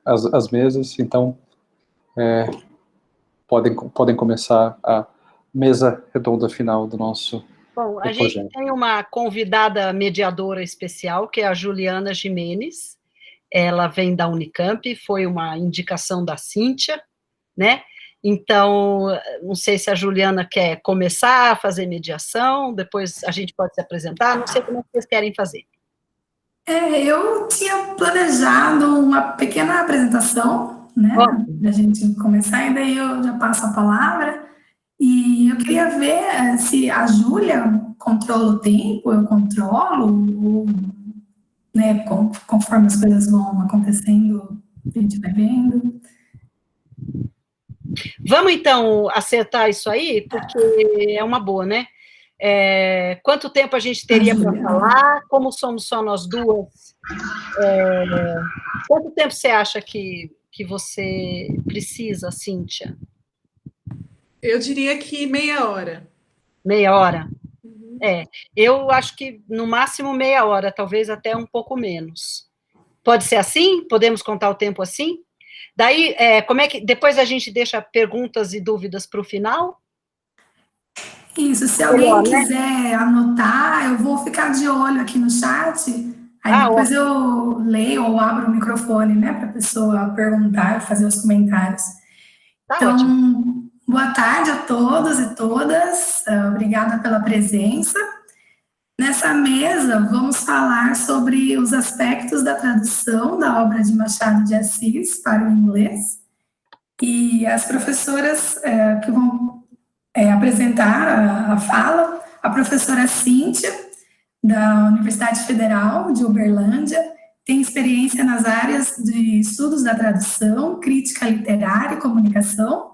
as mesas, então podem começar a mesa redonda final do nosso Bom, a projeto. gente tem uma convidada mediadora especial, que é a Juliana Gimenez. Ela vem da Unicamp, foi uma indicação da Cíntia, né? Então, não sei se a Juliana quer começar a fazer mediação, depois a gente pode se apresentar, não sei como vocês querem fazer. Eu tinha planejado uma pequena apresentação, né, para a gente começar, e daí eu já passo a palavra, e eu queria ver se a Júlia controla o tempo, eu controlo, né, conforme as coisas vão acontecendo, a gente vai vendo. Vamos, então, acertar isso aí, porque é uma boa, né? Quanto tempo a gente teria para falar? Como somos só nós duas? Quanto tempo você acha que você precisa, Cíntia? Eu diria que meia hora. Meia hora? Uhum. Eu acho que no máximo meia hora, talvez até um pouco menos. Pode ser assim? Podemos contar o tempo assim? Daí, como é que depois a gente deixa perguntas e dúvidas para o final? Isso, se alguém quiser anotar, eu vou ficar de olho aqui no chat, aí depois eu leio ou abro o microfone, né, para a pessoa perguntar, fazer os comentários. Tá então, ótimo. Boa tarde a todos e todas, obrigada pela presença. Nessa mesa, vamos falar sobre os aspectos da tradução da obra de Machado de Assis para o inglês, e as professoras que vão apresentar a fala, a professora Cíntia, da Universidade Federal de Uberlândia, tem experiência nas áreas de estudos da tradução, crítica literária e comunicação,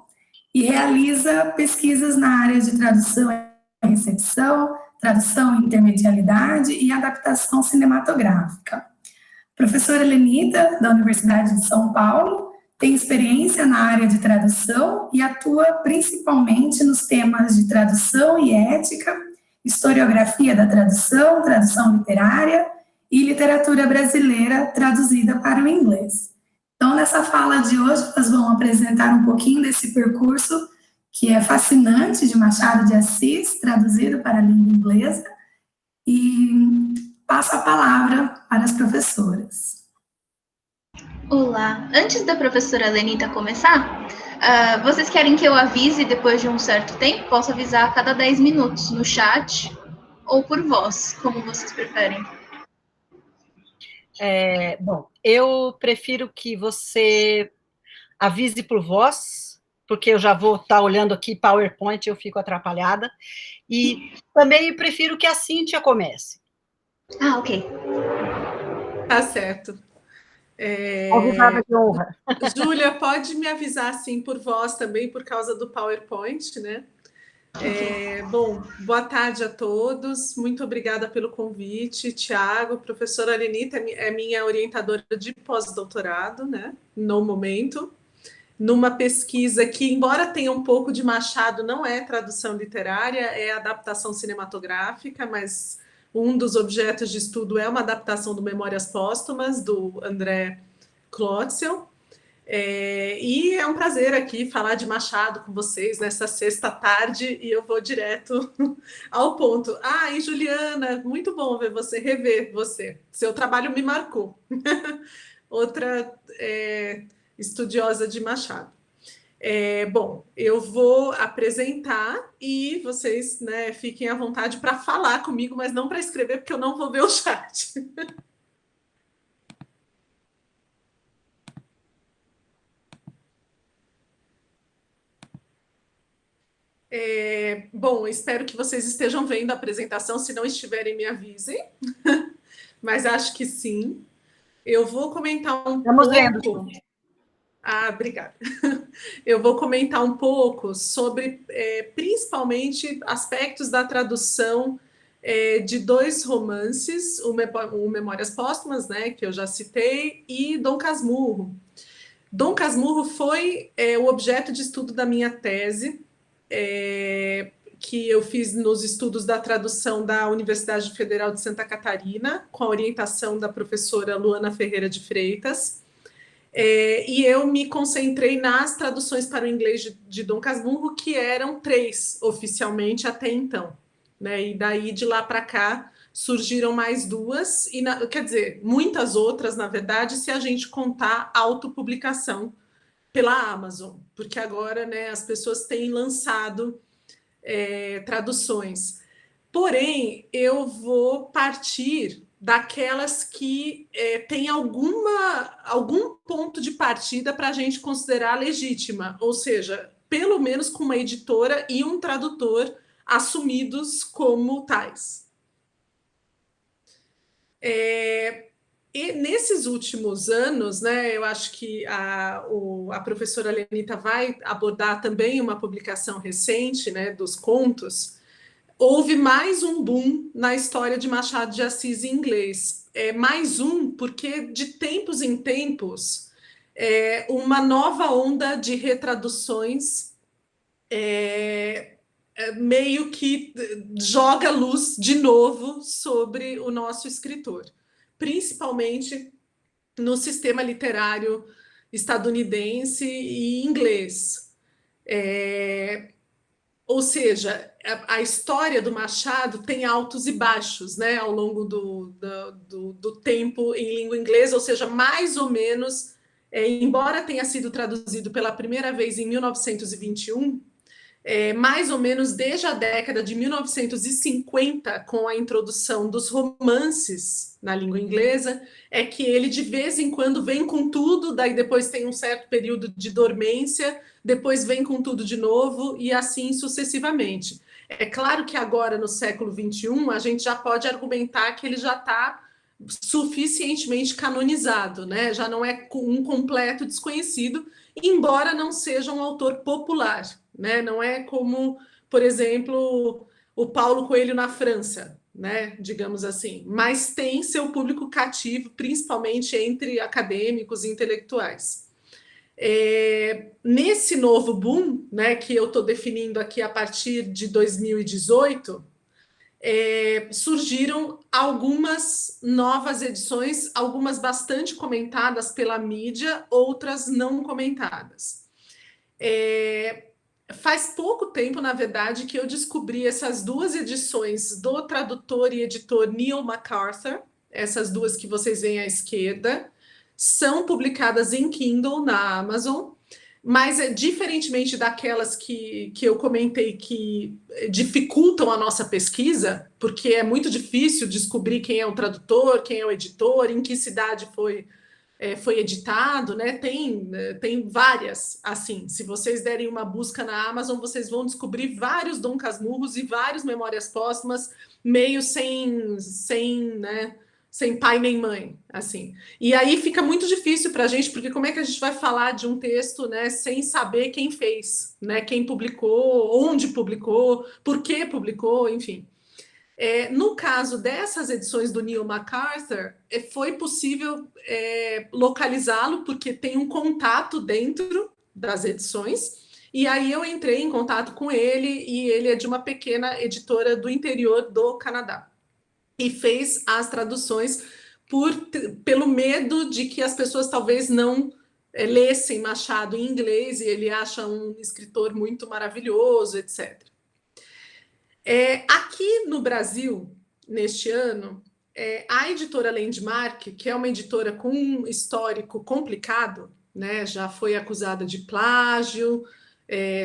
e realiza pesquisas na área de tradução e recepção, tradução e intermedialidade e adaptação cinematográfica. Professora Lenita, da Universidade de São Paulo, tem experiência na área de tradução e atua principalmente nos temas de tradução e ética, historiografia da tradução, tradução literária e literatura brasileira traduzida para o inglês. Então, nessa fala de hoje, nós vamos apresentar um pouquinho desse percurso que é fascinante de Machado de Assis, traduzido para a língua inglesa, e passo a palavra para as professoras. Olá, antes da professora Lenita começar, vocês querem que eu avise depois de um certo tempo? Posso avisar a cada 10 minutos no chat ou por voz, como vocês preferem. Bom, eu prefiro que você avise por voz, porque eu já vou estar olhando aqui PowerPoint, eu fico atrapalhada, e também prefiro que a Cíntia comece. Ok. Tá certo. Convidada de honra. Júlia, pode me avisar, sim, por voz também, por causa do PowerPoint, né? Bom, boa tarde a todos, muito obrigada pelo convite, Tiago. Professora Lenita é minha orientadora de pós-doutorado, né, no momento, numa pesquisa que, embora tenha um pouco de Machado, não é tradução literária, é adaptação cinematográfica, mas um dos objetos de estudo é uma adaptação do Memórias Póstumas, do André Klotzel. E é um prazer aqui falar de Machado com vocês nessa sexta tarde, e eu vou direto ao ponto. E Juliana, muito bom rever você. Seu trabalho me marcou. Outra estudiosa de Machado. Bom, eu vou apresentar e vocês, né, fiquem à vontade para falar comigo, mas não para escrever, porque eu não vou ver o chat. Bom, espero que vocês estejam vendo a apresentação. Se não estiverem, me avisem. Mas acho que sim. Eu vou comentar um pouco... Estamos vendo. Obrigada. Eu vou comentar um pouco sobre, principalmente, aspectos da tradução de dois romances, o Memórias Póstumas, né, que eu já citei, e Dom Casmurro. Dom Casmurro foi o objeto de estudo da minha tese, que eu fiz nos estudos da tradução da Universidade Federal de Santa Catarina, com a orientação da professora Luana Ferreira de Freitas. E eu me concentrei nas traduções para o inglês de Dom Casmurro, que eram 3 oficialmente até então, né? E daí de lá para cá surgiram mais 2, e quer dizer, muitas outras, na verdade, se a gente contar autopublicação pela Amazon, porque agora, né, as pessoas têm lançado traduções. Porém, eu vou partir daquelas que tem algum ponto de partida para a gente considerar legítima, ou seja, pelo menos com uma editora e um tradutor assumidos como tais. E nesses últimos anos, né, eu acho que a professora Lenita vai abordar também uma publicação recente, né, dos contos. Houve mais um boom na história de Machado de Assis em inglês. Mais um, porque de tempos em tempos, uma nova onda de retraduções meio que joga luz de novo sobre o nosso escritor, principalmente no sistema literário estadunidense e inglês. Ou seja, a história do Machado tem altos e baixos, né, ao longo do tempo em língua inglesa, ou seja, mais ou menos, embora tenha sido traduzido pela primeira vez em 1921, mais ou menos desde a década de 1950, com a introdução dos romances na língua inglesa, é que ele de vez em quando vem com tudo, daí depois tem um certo período de dormência, depois vem com tudo de novo e assim sucessivamente. É claro que agora, no século XXI, a gente já pode argumentar que ele já está suficientemente canonizado, né? Já não é um completo desconhecido, embora não seja um autor popular, né? Não é como, por exemplo, o Paulo Coelho na França, né? Digamos assim, mas tem seu público cativo, principalmente entre acadêmicos e intelectuais. Nesse novo boom, né, que eu estou definindo aqui a partir de 2018, surgiram algumas novas edições, algumas bastante comentadas pela mídia, outras não comentadas. Faz pouco tempo, na verdade, que eu descobri essas 2 edições do tradutor e editor Neil MacArthur, essas 2 que vocês veem à esquerda, são publicadas em Kindle na Amazon, mas diferentemente daquelas que eu comentei que dificultam a nossa pesquisa, porque é muito difícil descobrir quem é o tradutor, quem é o editor, em que cidade foi editado, né? Tem várias, assim, se vocês derem uma busca na Amazon, vocês vão descobrir vários Dom Casmurros e vários Memórias Póstumas, meio sem pai nem mãe, assim. E aí fica muito difícil para a gente, porque como é que a gente vai falar de um texto, né, sem saber quem fez, né, quem publicou, onde publicou, por que publicou, enfim. No caso dessas edições do Neil MacArthur, foi possível localizá-lo, porque tem um contato dentro das edições, e aí eu entrei em contato com ele, e ele é de uma pequena editora do interior do Canadá. E fez as traduções pelo medo de que as pessoas talvez não lessem Machado em inglês, e ele acha um escritor muito maravilhoso, etc. Aqui no Brasil, neste ano, a editora Landmark, que é uma editora com um histórico complicado, né, já foi acusada de plágio,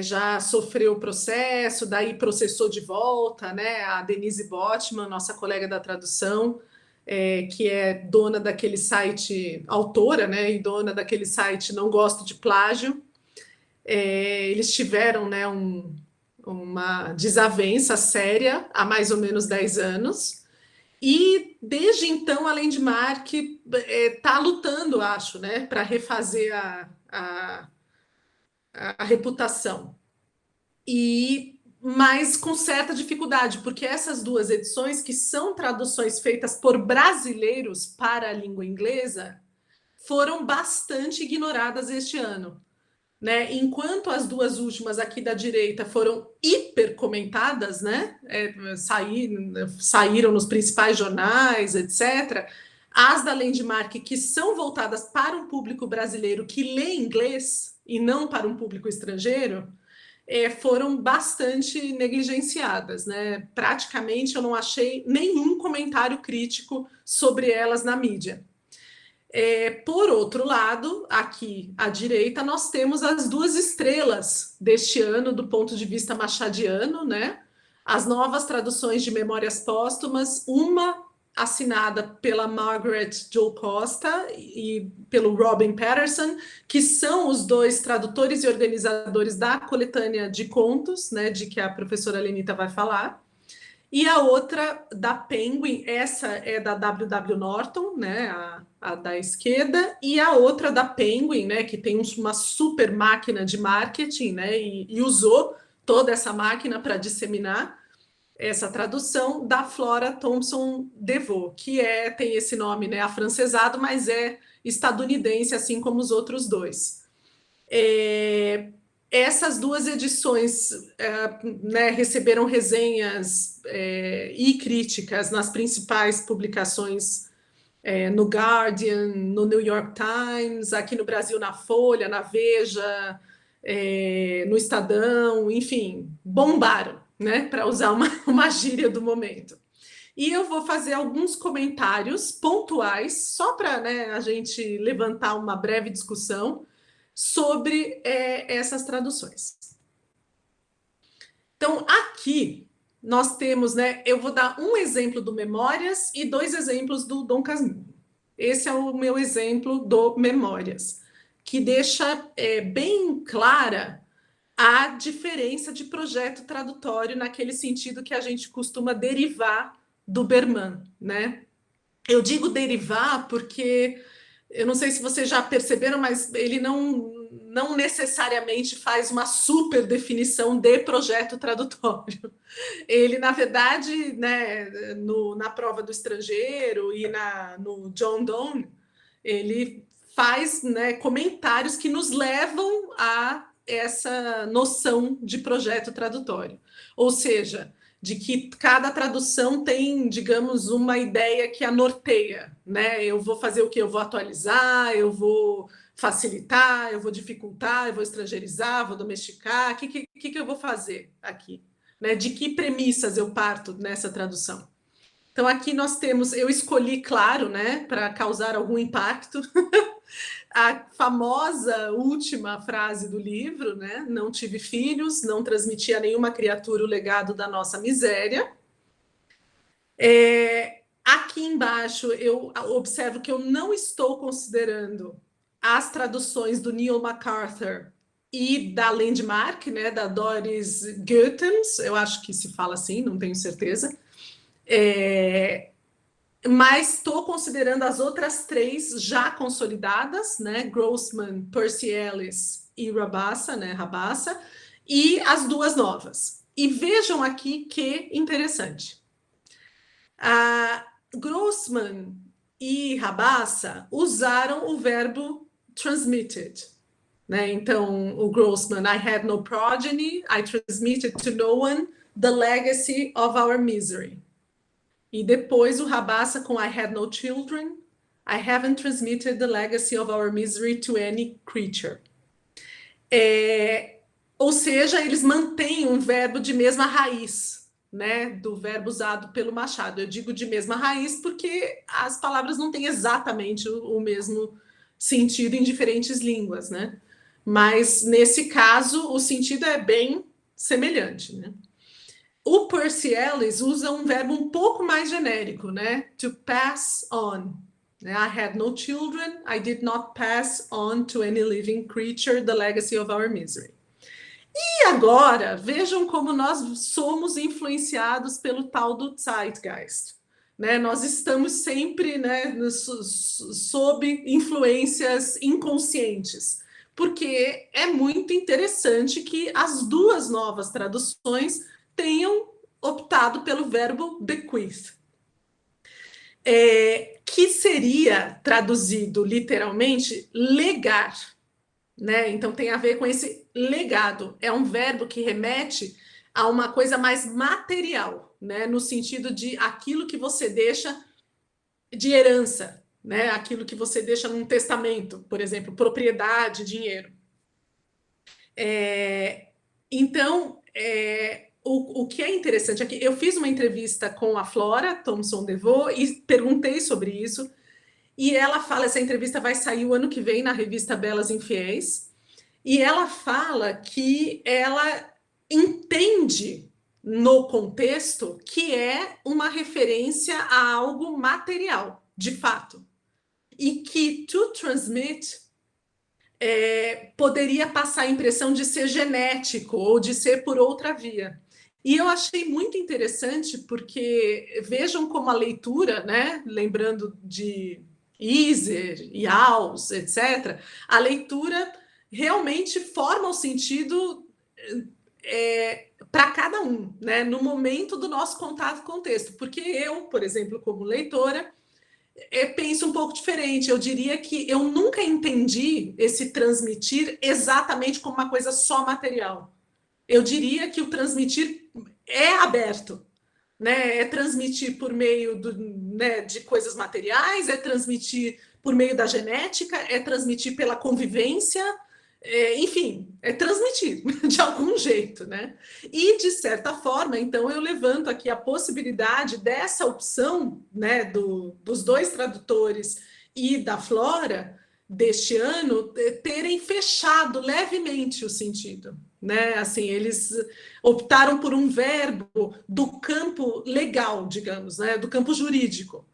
já sofreu processo, daí processou de volta, né, a Denise Botman, nossa colega da tradução, que é dona daquele site, autora, né, e dona daquele site Não Gosto de Plágio. Eles tiveram, né, uma desavença séria há mais ou menos 10 anos, e desde então a Landmark está lutando, acho, né, para refazer a reputação, mas com certa dificuldade, porque essas 2 edições, que são traduções feitas por brasileiros para a língua inglesa, foram bastante ignoradas este ano. né? Enquanto as duas últimas aqui da direita foram hiper comentadas, né? Saíram nos principais jornais, etc. As da Landmark, que são voltadas para um público brasileiro que lê inglês e não para um público estrangeiro, foram bastante negligenciadas, né? Praticamente eu não achei nenhum comentário crítico sobre elas na mídia. Por outro lado, aqui à direita, nós temos as duas estrelas deste ano, do ponto de vista machadiano, né? As novas traduções de Memórias Póstumas, uma assinada pela Margaret Jo Costa e pelo Robin Patterson, que são os dois tradutores e organizadores da coletânea de contos, né, de que a professora Lenita vai falar. E a outra da Penguin, essa é da W.W. Norton, né, a da esquerda, e a outra da Penguin, né, que tem uma super máquina de marketing, né, e usou toda essa máquina para disseminar essa tradução, da Flora Thompson DeVoe, que tem esse nome, né, afrancesado, mas é estadunidense, assim como os outros dois. Essas duas edições né, receberam resenhas e críticas nas principais publicações, no Guardian, no New York Times, aqui no Brasil na Folha, na Veja, no Estadão, enfim, bombaram, né, para usar uma gíria do momento. E eu vou fazer alguns comentários pontuais, só para, né, a gente levantar uma breve discussão sobre essas traduções. Então, aqui nós temos, né, eu vou dar um exemplo do Memórias e 2 exemplos do Dom Casmurro. Esse é o meu exemplo do Memórias, que deixa bem clara a diferença de projeto tradutório naquele sentido que a gente costuma derivar do Berman, né? Eu digo derivar porque eu não sei se vocês já perceberam, mas ele não necessariamente faz uma super definição de projeto tradutório. Ele, na verdade, né, na prova do estrangeiro e no John Donne, ele faz, né, comentários que nos levam a essa noção de projeto tradutório. Ou seja, de que cada tradução tem, digamos, uma ideia que a norteia, né? Eu vou fazer o quê? Eu vou atualizar, eu vou facilitar, eu vou dificultar, eu vou estrangeirizar, vou domesticar, o que eu vou fazer aqui? Né? De que premissas eu parto nessa tradução? Então, aqui nós temos, eu escolhi, claro, né, para causar algum impacto, a famosa última frase do livro, né? Não tive filhos, não transmiti a nenhuma criatura o legado da nossa miséria. Aqui embaixo eu observo que eu não estou considerando as traduções do Neil MacArthur e da Landmark, né? Da Doris Goethens, eu acho que se fala assim, não tenho certeza. Mas estou considerando as outras 3 já consolidadas, né? Grossman, Percy Ellis e Rabassa, né? Rabassa, e as 2 novas. E vejam aqui que interessante. Grossman e Rabassa usaram o verbo transmitted, né? Então, o Grossman, I had no progeny, I transmitted to no one the legacy of our misery. E depois o Rabassa com I had no children, I haven't transmitted the legacy of our misery to any creature. Ou seja, eles mantêm um verbo de mesma raiz, né, do verbo usado pelo Machado. Eu digo de mesma raiz porque as palavras não têm exatamente o mesmo sentido em diferentes línguas, né? Mas, nesse caso, o sentido é bem semelhante, né? O Percy Ellis usa um verbo um pouco mais genérico, né? To pass on. I had no children, I did not pass on to any living creature the legacy of our misery. E agora, vejam como nós somos influenciados pelo tal do Zeitgeist. Né? Nós estamos sempre, né, sob influências inconscientes, porque é muito interessante que as 2 novas traduções tenham optado pelo verbo bequeath, que seria traduzido literalmente legar, né? Então tem a ver com esse legado. É um verbo que remete a uma coisa mais material, né? No sentido de aquilo que você deixa de herança, né? Aquilo que você deixa num testamento, por exemplo, propriedade, dinheiro. Então, o que é interessante é que eu fiz uma entrevista com a Flora Thomson DeVoe e perguntei sobre isso, e ela fala, essa entrevista vai sair o ano que vem na revista Belas Infiéis, e ela fala que ela entende no contexto que é uma referência a algo material, de fato, e que to transmit poderia passar a impressão de ser genético ou de ser por outra via. E eu achei muito interessante porque vejam como a leitura, né, lembrando de Iser, Yaus, etc., a leitura realmente forma o sentido para cada um, né, no momento do nosso contato com o texto. Porque eu, por exemplo, como leitora, penso um pouco diferente. Eu diria que eu nunca entendi esse transmitir exatamente como uma coisa só material. Eu diria que o transmitir é aberto, né? É transmitir por meio né, de coisas materiais, é transmitir por meio da genética, é transmitir pela convivência, enfim, é transmitir de algum jeito, né? E, de certa forma, então, eu levanto aqui a possibilidade dessa opção, né, dos dois tradutores e da Flora, deste ano, terem fechado levemente o sentido, né? Assim, eles optaram por um verbo do campo legal, digamos, né, do campo jurídico,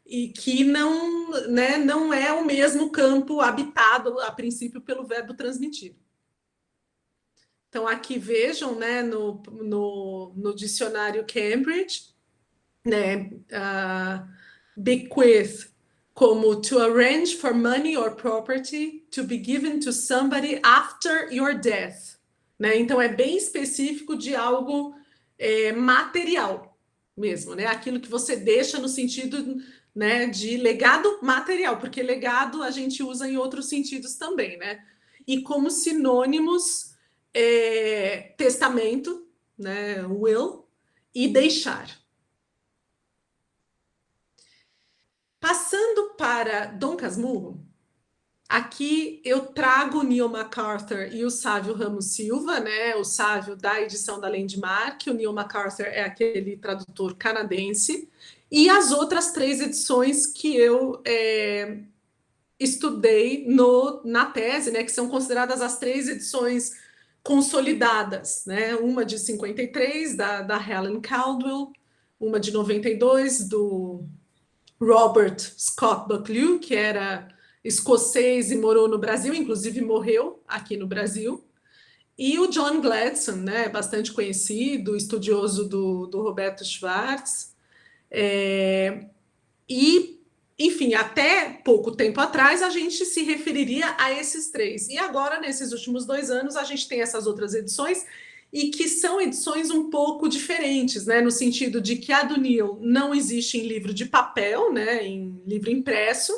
e que não, né, não é o mesmo campo habitado, a princípio, pelo verbo transmitir. Então, aqui vejam, né, no dicionário Cambridge, né, bequeath como to arrange for money or property to be given to somebody after your death. Né? Então, é bem específico de algo material mesmo, né? Aquilo que você deixa no sentido, né, de legado material, porque legado a gente usa em outros sentidos também, né? E como sinônimos, testamento, né, will, e deixar. Passando para Dom Casmurro, aqui eu trago o Neil MacArthur e o Sávio Ramos Silva, né? O Sávio da edição da Landmark, o Neil MacArthur é aquele tradutor canadense, e as outras 3 edições que eu estudei na tese, né? Que são consideradas as 3 edições consolidadas, né? Uma de 53, da Helen Caldwell, uma de 92, do Robert Scott Bucklew, que era escocês e morou no Brasil, inclusive morreu aqui no Brasil, e o John Gladstone, né, bastante conhecido, estudioso do Roberto Schwartz, e, enfim, até pouco tempo atrás a gente se referiria a esses 3, e agora, nesses últimos 2 anos, a gente tem essas outras edições, e que são edições um pouco diferentes, né, no sentido de que a do Neil não existe em livro de papel, né, em livro impresso,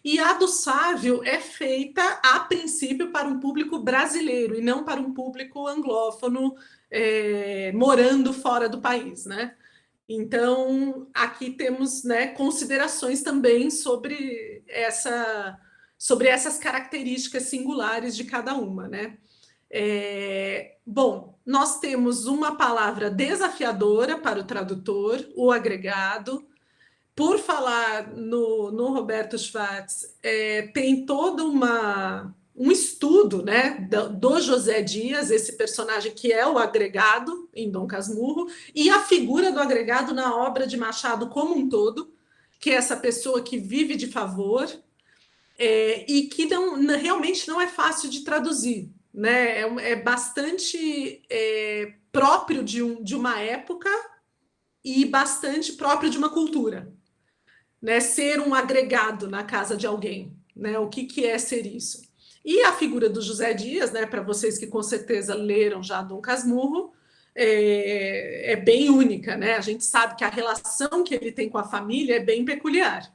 e a do Sávio é feita, a princípio, para um público brasileiro, e não para um público anglófono morando fora do país, né? Então, aqui temos, né, considerações também sobre essas características singulares de cada uma, né? Bom, nós temos uma palavra desafiadora para o tradutor, o agregado. Por falar no Roberto Schwartz, tem todo um estudo, né, do José Dias, esse personagem que é o agregado em Dom Casmurro, e a figura do agregado na obra de Machado como um todo, que é essa pessoa que vive de favor, e que realmente não é fácil de traduzir, né? É bastante próprio de uma época e bastante próprio de uma cultura, né? Ser um agregado na casa de alguém, né? O que é ser isso? E a figura do José Dias, né? Para vocês que com certeza leram já Dom Casmurro, é bem única, né? A gente sabe que a relação que ele tem com a família é bem peculiar.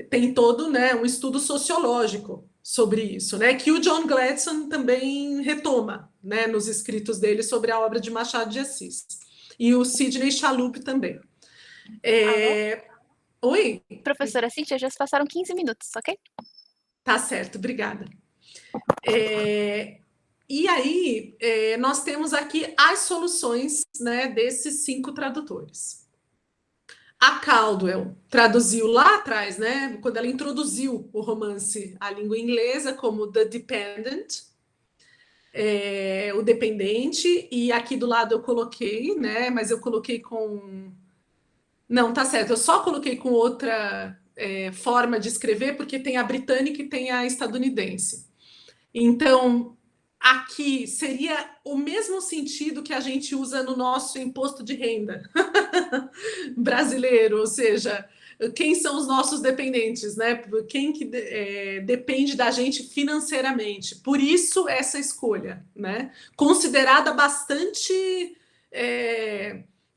Tem todo, né, um estudo sociológico sobre isso, né? Que o John Gladstone também retoma, né, nos escritos dele sobre a obra de Machado de Assis. E o Sidney Chalhoub também. Oi? Professora Cíntia, já se passaram 15 minutos, ok? Tá certo, obrigada. E aí, nós temos aqui as soluções, né, desses 5 tradutores. A Caldwell traduziu lá atrás, né, quando ela introduziu o romance à língua inglesa como The Dependent, o dependente, e aqui do lado eu coloquei, né, mas eu coloquei com... Não, tá certo, eu só coloquei com outra forma de escrever, porque tem a britânica e tem a estadunidense. Então, aqui seria o mesmo sentido que a gente usa no nosso imposto de renda brasileiro, ou seja, quem são os nossos dependentes, né? Quem que depende da gente financeiramente. Por isso essa escolha, né? Considerada bastante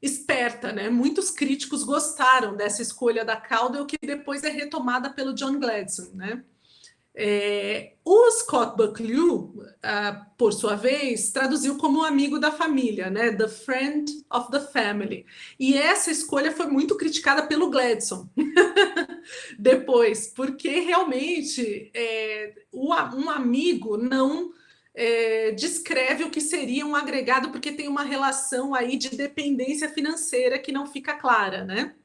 esperta, né? Muitos críticos gostaram dessa escolha da Caldwell, que depois é retomada pelo John Gladstone, né? O Scott Bucklew, por sua vez, traduziu como amigo da família, né? The Friend of the Family. E essa escolha foi muito criticada pelo Gladstone depois, porque realmente um amigo não descreve o que seria um agregado, porque tem uma relação aí de dependência financeira que não fica clara, né?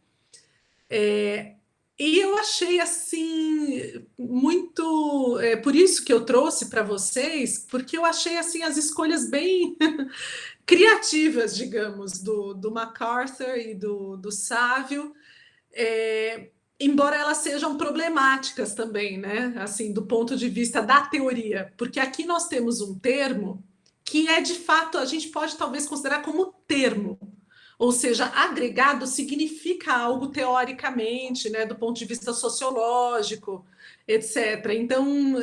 E eu achei assim muito, por isso que eu trouxe para vocês, porque eu achei assim as escolhas bem criativas, digamos, do MacArthur e do Sávio, embora elas sejam problemáticas também, né? Assim, do ponto de vista da teoria, porque aqui nós temos um termo que de fato a gente pode talvez considerar como termo. Ou seja, agregado significa algo teoricamente, né, do ponto de vista sociológico, etc. Então,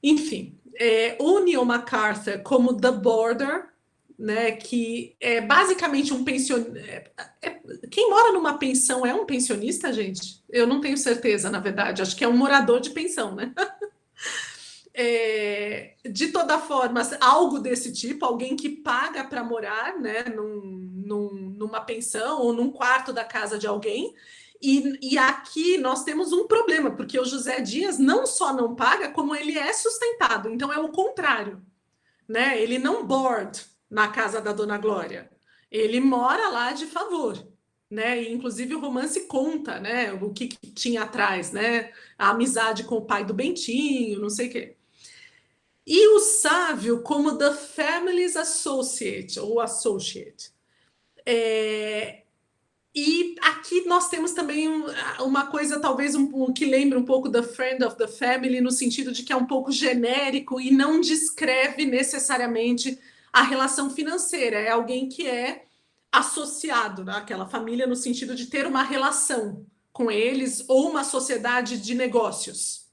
enfim, o Neil MacArthur como The Border, né, que é basicamente um pensionista. Quem mora numa pensão é um pensionista, gente? Eu não tenho certeza, na verdade. Acho que é um morador de pensão, né? De toda forma, algo desse tipo, alguém que paga para morar, né, numa pensão ou num quarto da casa de alguém. E aqui nós temos um problema, porque o José Dias não só não paga, como ele é sustentado. Então é o contrário, né? Ele não board na casa da Dona Glória, ele mora lá de favor, né? E, inclusive o romance conta, né, o que tinha atrás, né? A amizade com o pai do Bentinho, não sei o quê. E o Sávio como The Family's Associate, ou Associate. E aqui nós temos também uma coisa, talvez, que lembra um pouco da Friend of the Family, no sentido de que é um pouco genérico e não descreve necessariamente a relação financeira. É alguém que é associado àquela família, no sentido de ter uma relação com eles ou uma sociedade de negócios.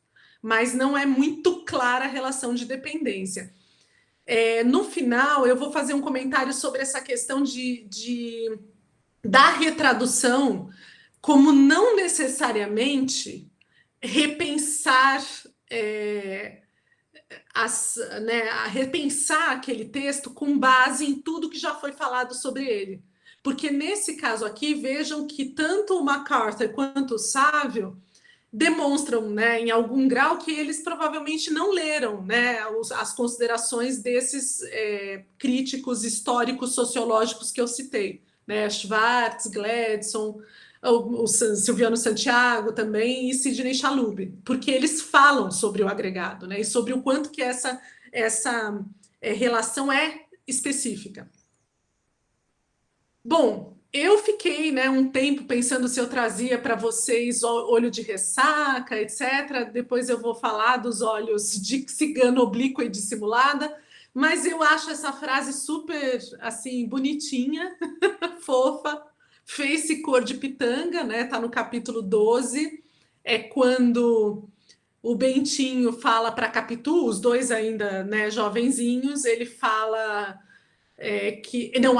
Mas não é muito clara a relação de dependência. No final, eu vou fazer um comentário sobre essa questão da retradução, como não necessariamente repensar, repensar aquele texto com base em tudo que já foi falado sobre ele. Porque nesse caso aqui, vejam que tanto o MacArthur quanto o Sávio demonstram, né, em algum grau, que eles provavelmente não leram, né, as considerações desses críticos históricos sociológicos que eu citei, né, Schwartz, Gladstone, o Silviano Santiago também e Sidney Chalhoub, porque eles falam sobre o agregado, né, e sobre o quanto que essa relação é específica. Bom, eu fiquei, né, um tempo pensando se eu trazia para vocês olho de ressaca, etc. Depois eu vou falar dos olhos de cigana oblíqua e dissimulada, mas eu acho essa frase super, assim, bonitinha, fofa, face cor de pitanga, né? Tá no capítulo 12, é quando o Bentinho fala para Capitu, os dois ainda, né, jovenzinhos, ele fala...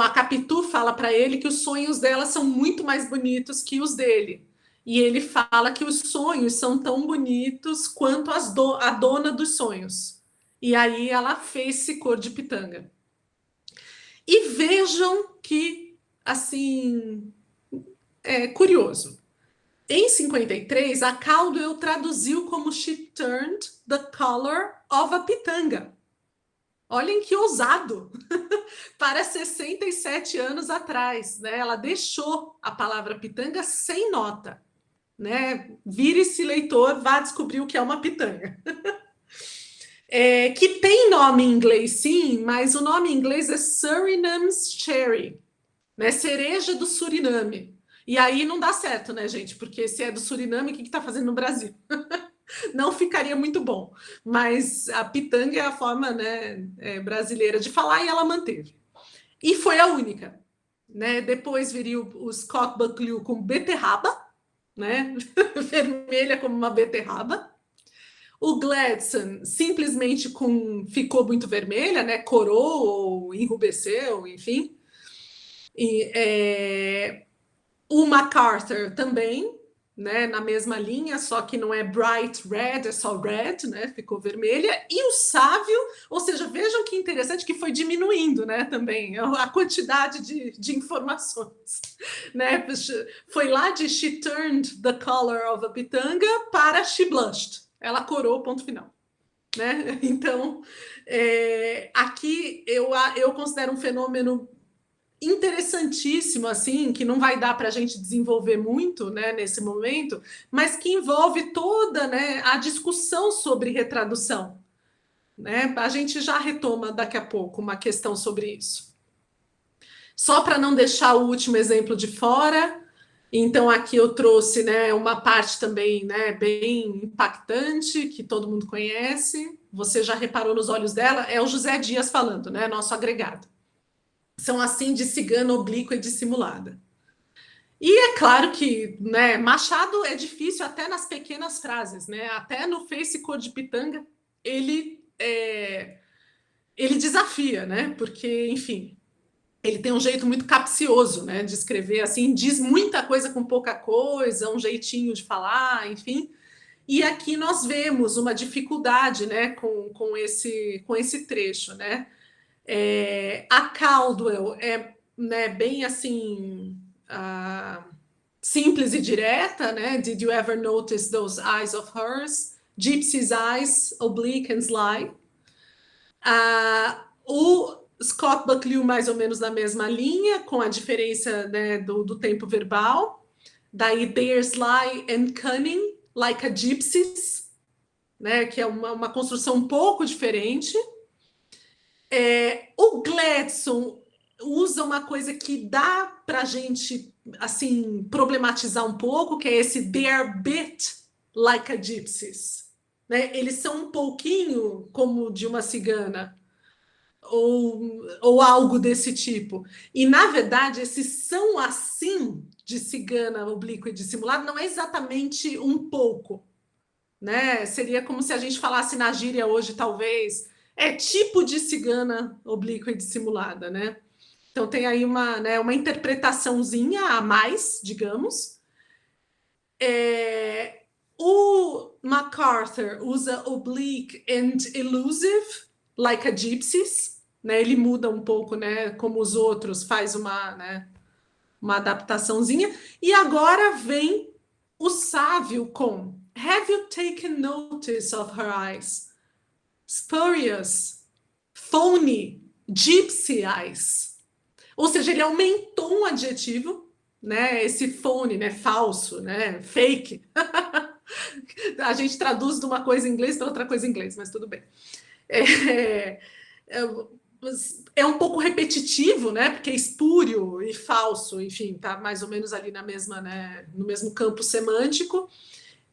a Capitu fala para ele que os sonhos dela são muito mais bonitos que os dele. E ele fala que os sonhos são tão bonitos quanto a dona dos sonhos. E aí ela fez-se cor de pitanga. E vejam que, assim, é curioso. Em 53, a Caldwell traduziu como She Turned the Color of a Pitanga. Olhem que ousado! Para 67 anos atrás, né? Ela deixou a palavra pitanga sem nota. Né? Vire-se, leitor, vá descobrir o que é uma pitanga. Que tem nome em inglês, sim, mas o nome em inglês é Suriname's Cherry, né? Cereja do Suriname. E aí não dá certo, né, gente? Porque se é do Suriname, o que está fazendo no Brasil? Não ficaria muito bom. Mas a pitanga é a forma, né, brasileira de falar e ela manteve. E foi a única. Né? Depois viria o Scott Buckley com beterraba, né? Vermelha como uma beterraba. O Gladstone simplesmente ficou muito vermelha, né? Corou ou enrubesceu, enfim. E, o MacArthur também, né? Na mesma linha, só que não é bright red, é só red, né? Ficou vermelha. E o Savio, ou seja, vejam que interessante que foi diminuindo, né? Também a quantidade de informações, né? Foi lá de She Turned the Color of a Pitanga para She Blushed. Ela corou, ponto final. Né? Então, aqui eu considero um fenômeno interessantíssimo, assim, que não vai dar para a gente desenvolver muito, né, nesse momento, mas que envolve toda, né, a discussão sobre retradução. Né? A gente já retoma daqui a pouco uma questão sobre isso. Só para não deixar o último exemplo de fora, então aqui eu trouxe, né, uma parte também, né, bem impactante, que todo mundo conhece, você já reparou nos olhos dela, é o José Dias falando, né, nosso agregado. São assim de cigana oblíqua e dissimulada. E é claro que, né, Machado é difícil até nas pequenas frases, né, até no Face Cor de Pitanga ele desafia, né, porque, enfim, ele tem um jeito muito capcioso, né, de escrever, assim, diz muita coisa com pouca coisa, um jeitinho de falar, enfim. E aqui nós vemos uma dificuldade, né, com esse trecho, né. A Caldwell é, né, bem assim simples e direta, né? Did you ever notice those eyes of hers? Gypsy's eyes, oblique and sly. O Scott Buckley mais ou menos na mesma linha, com a diferença, né, do tempo verbal. Daí they're sly and cunning, like a gypsy's, né, que é uma construção um pouco diferente. O Gladstone usa uma coisa que dá para a gente, assim, problematizar um pouco, que é esse they're bit like a gypsies. Né? Eles são um pouquinho como de uma cigana, ou algo desse tipo. E, na verdade, esses são assim de cigana oblíqua e dissimulada não é exatamente um pouco. Né? Seria como se a gente falasse na gíria hoje, talvez, tipo de cigana oblíqua e dissimulada, né? Então tem aí uma interpretaçãozinha a mais, digamos. O MacArthur usa oblique and elusive, like a gypsies, né? Ele muda um pouco, né? Como os outros, faz uma adaptaçãozinha. E agora vem o Savio com Have you taken notice of her eyes? Spurious, phony, gypsy eyes. Ou seja, ele aumentou um adjetivo, né? Esse phony, né? Falso, né? Fake. A gente traduz de uma coisa em inglês para outra coisa em inglês, mas tudo bem. É um pouco repetitivo, né? Porque é espúrio e falso, enfim, tá mais ou menos ali na mesma, né? No mesmo campo semântico.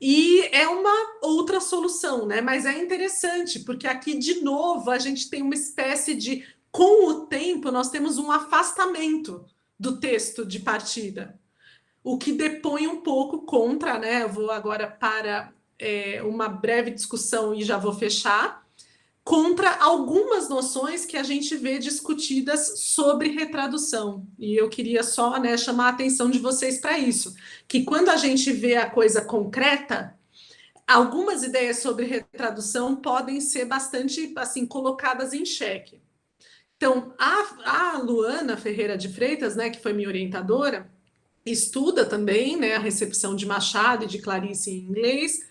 E é uma outra solução, né? Mas é interessante, porque aqui, de novo, a gente tem uma espécie de... Com o tempo, nós temos um afastamento do texto de partida, o que depõe um pouco contra, né? Eu vou agora para uma breve discussão e já vou fechar, contra algumas noções que a gente vê discutidas sobre retradução. E eu queria só, né, chamar a atenção de vocês para isso, que quando a gente vê a coisa concreta, algumas ideias sobre retradução podem ser bastante assim colocadas em xeque. Então, a Luana Ferreira de Freitas, né, que foi minha orientadora, estuda também, né, a recepção de Machado e de Clarice em inglês,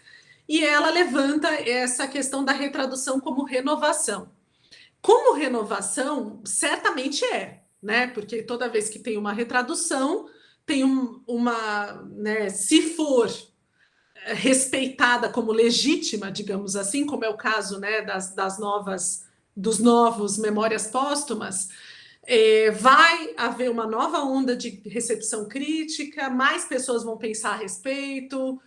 e ela levanta essa questão da retradução como renovação. Como renovação, certamente é, né? Porque toda vez que tem uma retradução, tem né, se for respeitada como legítima, digamos assim, como é o caso, né, dos novos Memórias Póstumas, vai haver uma nova onda de recepção crítica, mais pessoas vão pensar a respeito,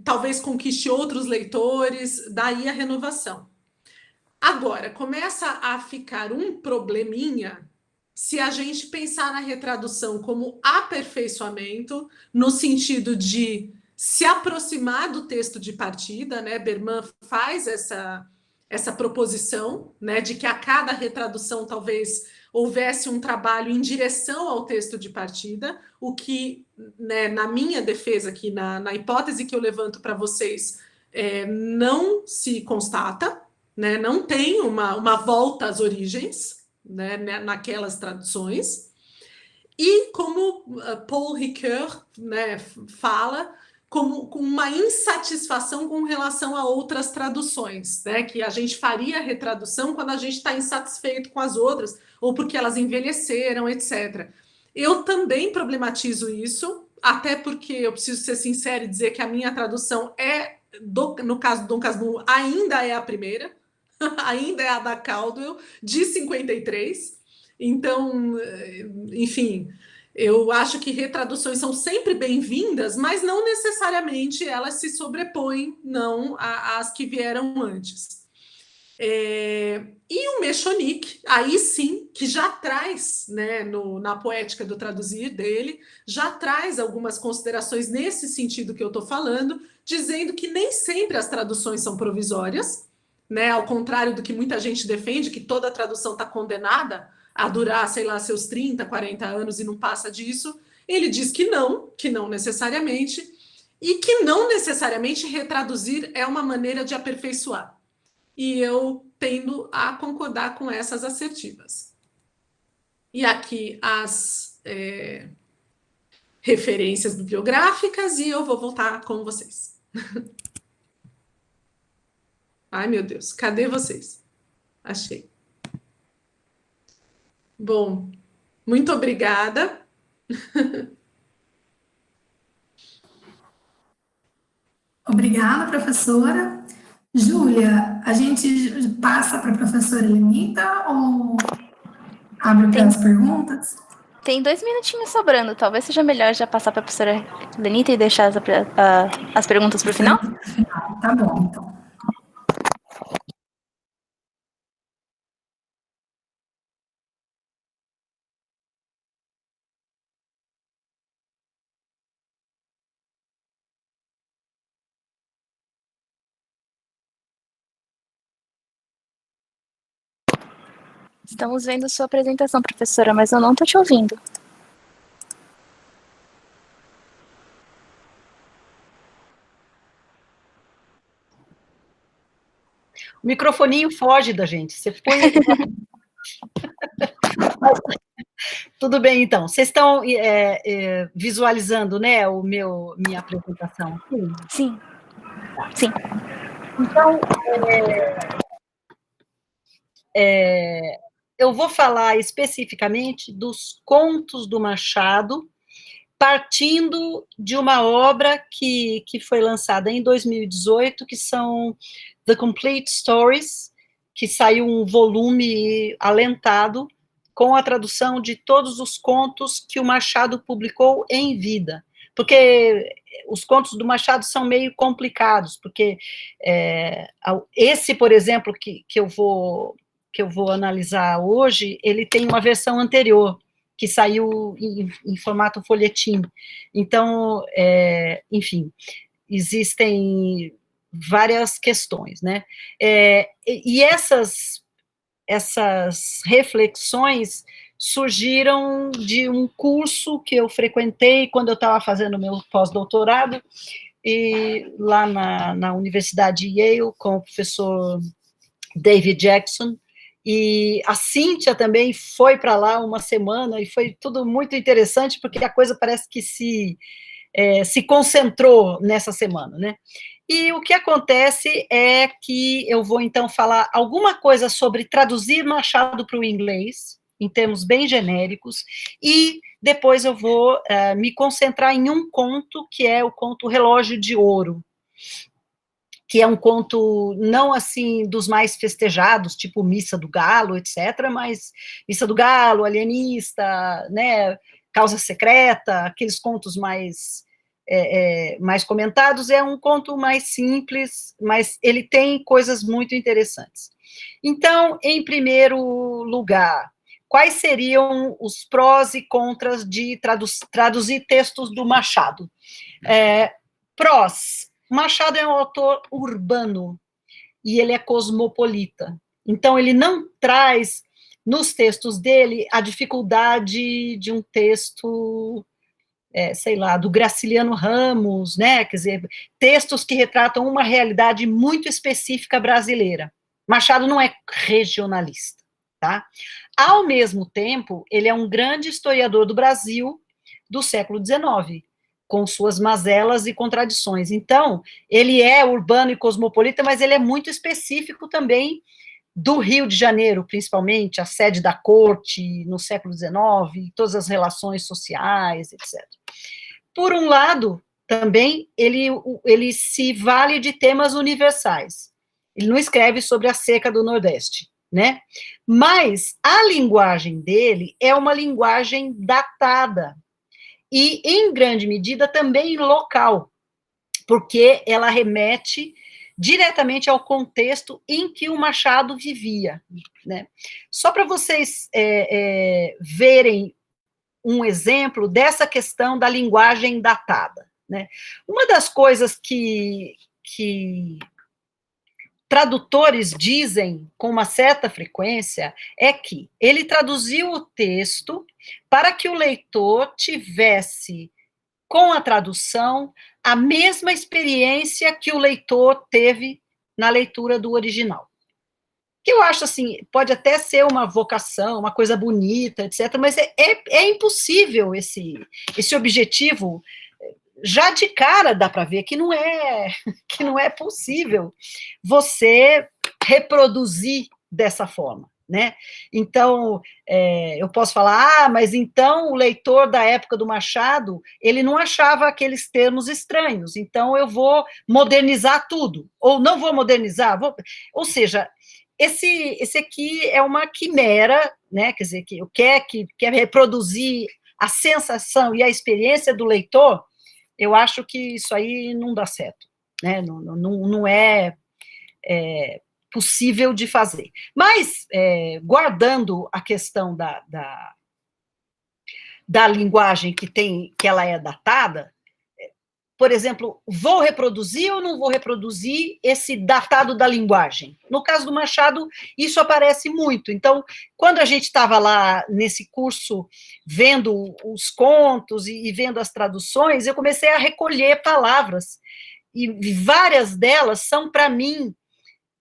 talvez conquiste outros leitores, daí a renovação. Agora, começa a ficar um probleminha se a gente pensar na retradução como aperfeiçoamento, no sentido de se aproximar do texto de partida, né? Berman faz essa proposição, né, de que a cada retradução talvez houvesse um trabalho em direção ao texto de partida, o que, né, na minha defesa aqui, na hipótese que eu levanto para vocês, não se constata, né, não tem uma volta às origens, né, naquelas traduções. E como Paul Ricoeur, né, fala, com uma insatisfação com relação a outras traduções, né? Que a gente faria a retradução quando a gente está insatisfeito com as outras, ou porque elas envelheceram, etc. Eu também problematizo isso, até porque eu preciso ser sincera e dizer que a minha tradução no caso do Dom Casmurro, ainda é a primeira, ainda é a da Caldwell, de 53. Então, enfim, eu acho que retraduções são sempre bem-vindas, mas não necessariamente elas se sobrepõem, não, às que vieram antes. E o Mechonic, aí sim, que já traz, né, na poética do traduzir dele, já traz algumas considerações nesse sentido que eu estou falando, dizendo que nem sempre as traduções são provisórias, né, ao contrário do que muita gente defende, que toda tradução está condenada a durar, sei lá, seus 30, 40 anos e não passa disso. Ele diz que não necessariamente, e que não necessariamente retraduzir é uma maneira de aperfeiçoar. E eu tendo a concordar com essas assertivas. E aqui as referências bibliográficas, e eu vou voltar com vocês. Ai, meu Deus, cadê vocês? Achei. Bom, muito obrigada. Obrigada, professora. Júlia, a gente passa para a professora Lenita ou abre para as perguntas? Tem 2 minutinhos sobrando. Talvez seja melhor já passar para a professora Lenita e deixar as perguntas para o final? Tá bom, então. Estamos vendo sua apresentação, professora, mas eu não estou te ouvindo. O microfoninho foge da gente. Você põe... Tudo bem, então. Vocês estão visualizando, né, minha apresentação? Sim. Sim. Então, eu vou falar especificamente dos contos do Machado, partindo de uma obra que foi lançada em 2018, que são The Complete Stories, que saiu um volume alentado, com a tradução de todos os contos que o Machado publicou em vida. Porque os contos do Machado são meio complicados, porque esse, por exemplo, que eu vou analisar hoje, ele tem uma versão anterior, que saiu em formato folhetim. Então, enfim, existem várias questões, né? E essas reflexões surgiram de um curso que eu frequentei quando eu estava fazendo meu pós-doutorado, e lá na Universidade de Yale, com o professor David Jackson, e a Cíntia também foi para lá uma semana, e foi tudo muito interessante, porque a coisa parece que se concentrou nessa semana, né? E o que acontece é que eu vou, então, falar alguma coisa sobre traduzir Machado para o inglês, em termos bem genéricos, e depois eu vou me concentrar em um conto, que é o conto Relógio de Ouro, que é um conto não, assim, dos mais festejados, tipo Missa do Galo, etc., mas Missa do Galo, Alienista, né, Causa Secreta, aqueles contos mais comentados. É um conto mais simples, mas ele tem coisas muito interessantes. Então, em primeiro lugar, quais seriam os prós e contras de traduzir textos do Machado? Prós: Machado é um autor urbano, e ele é cosmopolita. Então, ele não traz, nos textos dele, a dificuldade de um texto, sei lá, do Graciliano Ramos, né? Quer dizer, textos que retratam uma realidade muito específica brasileira. Machado não é regionalista, tá? Ao mesmo tempo, ele é um grande historiador do Brasil do século XIX, com suas mazelas e contradições. Então, ele é urbano e cosmopolita, mas ele é muito específico também do Rio de Janeiro, principalmente, a sede da corte no século XIX, todas as relações sociais, etc. Por um lado, também, ele se vale de temas universais. Ele não escreve sobre a seca do Nordeste, né? Mas a linguagem dele é uma linguagem datada, e, em grande medida, também local, porque ela remete diretamente ao contexto em que o Machado vivia, né? Só para vocês verem um exemplo dessa questão da linguagem datada, né? Uma das coisas que tradutores dizem com uma certa frequência é que ele traduziu o texto para que o leitor tivesse, com a tradução, a mesma experiência que o leitor teve na leitura do original. Que eu acho, assim, pode até ser uma vocação, uma coisa bonita, etc., mas é impossível esse objetivo. Já de cara dá para ver que não é possível você reproduzir dessa forma, né? Então, eu posso falar, mas então o leitor da época do Machado, ele não achava aqueles termos estranhos, então eu vou modernizar tudo, ou não vou modernizar, ou seja, esse aqui é uma quimera, né? Quer dizer, que quer reproduzir a sensação e a experiência do leitor. Eu acho que isso aí não dá certo, né? Não é possível de fazer. Mas, guardando a questão da linguagem que ela é datada, por exemplo, vou reproduzir ou não vou reproduzir esse datado da linguagem? No caso do Machado, isso aparece muito. Então, quando a gente estava lá nesse curso, vendo os contos e vendo as traduções, eu comecei a recolher palavras, e várias delas são, para mim,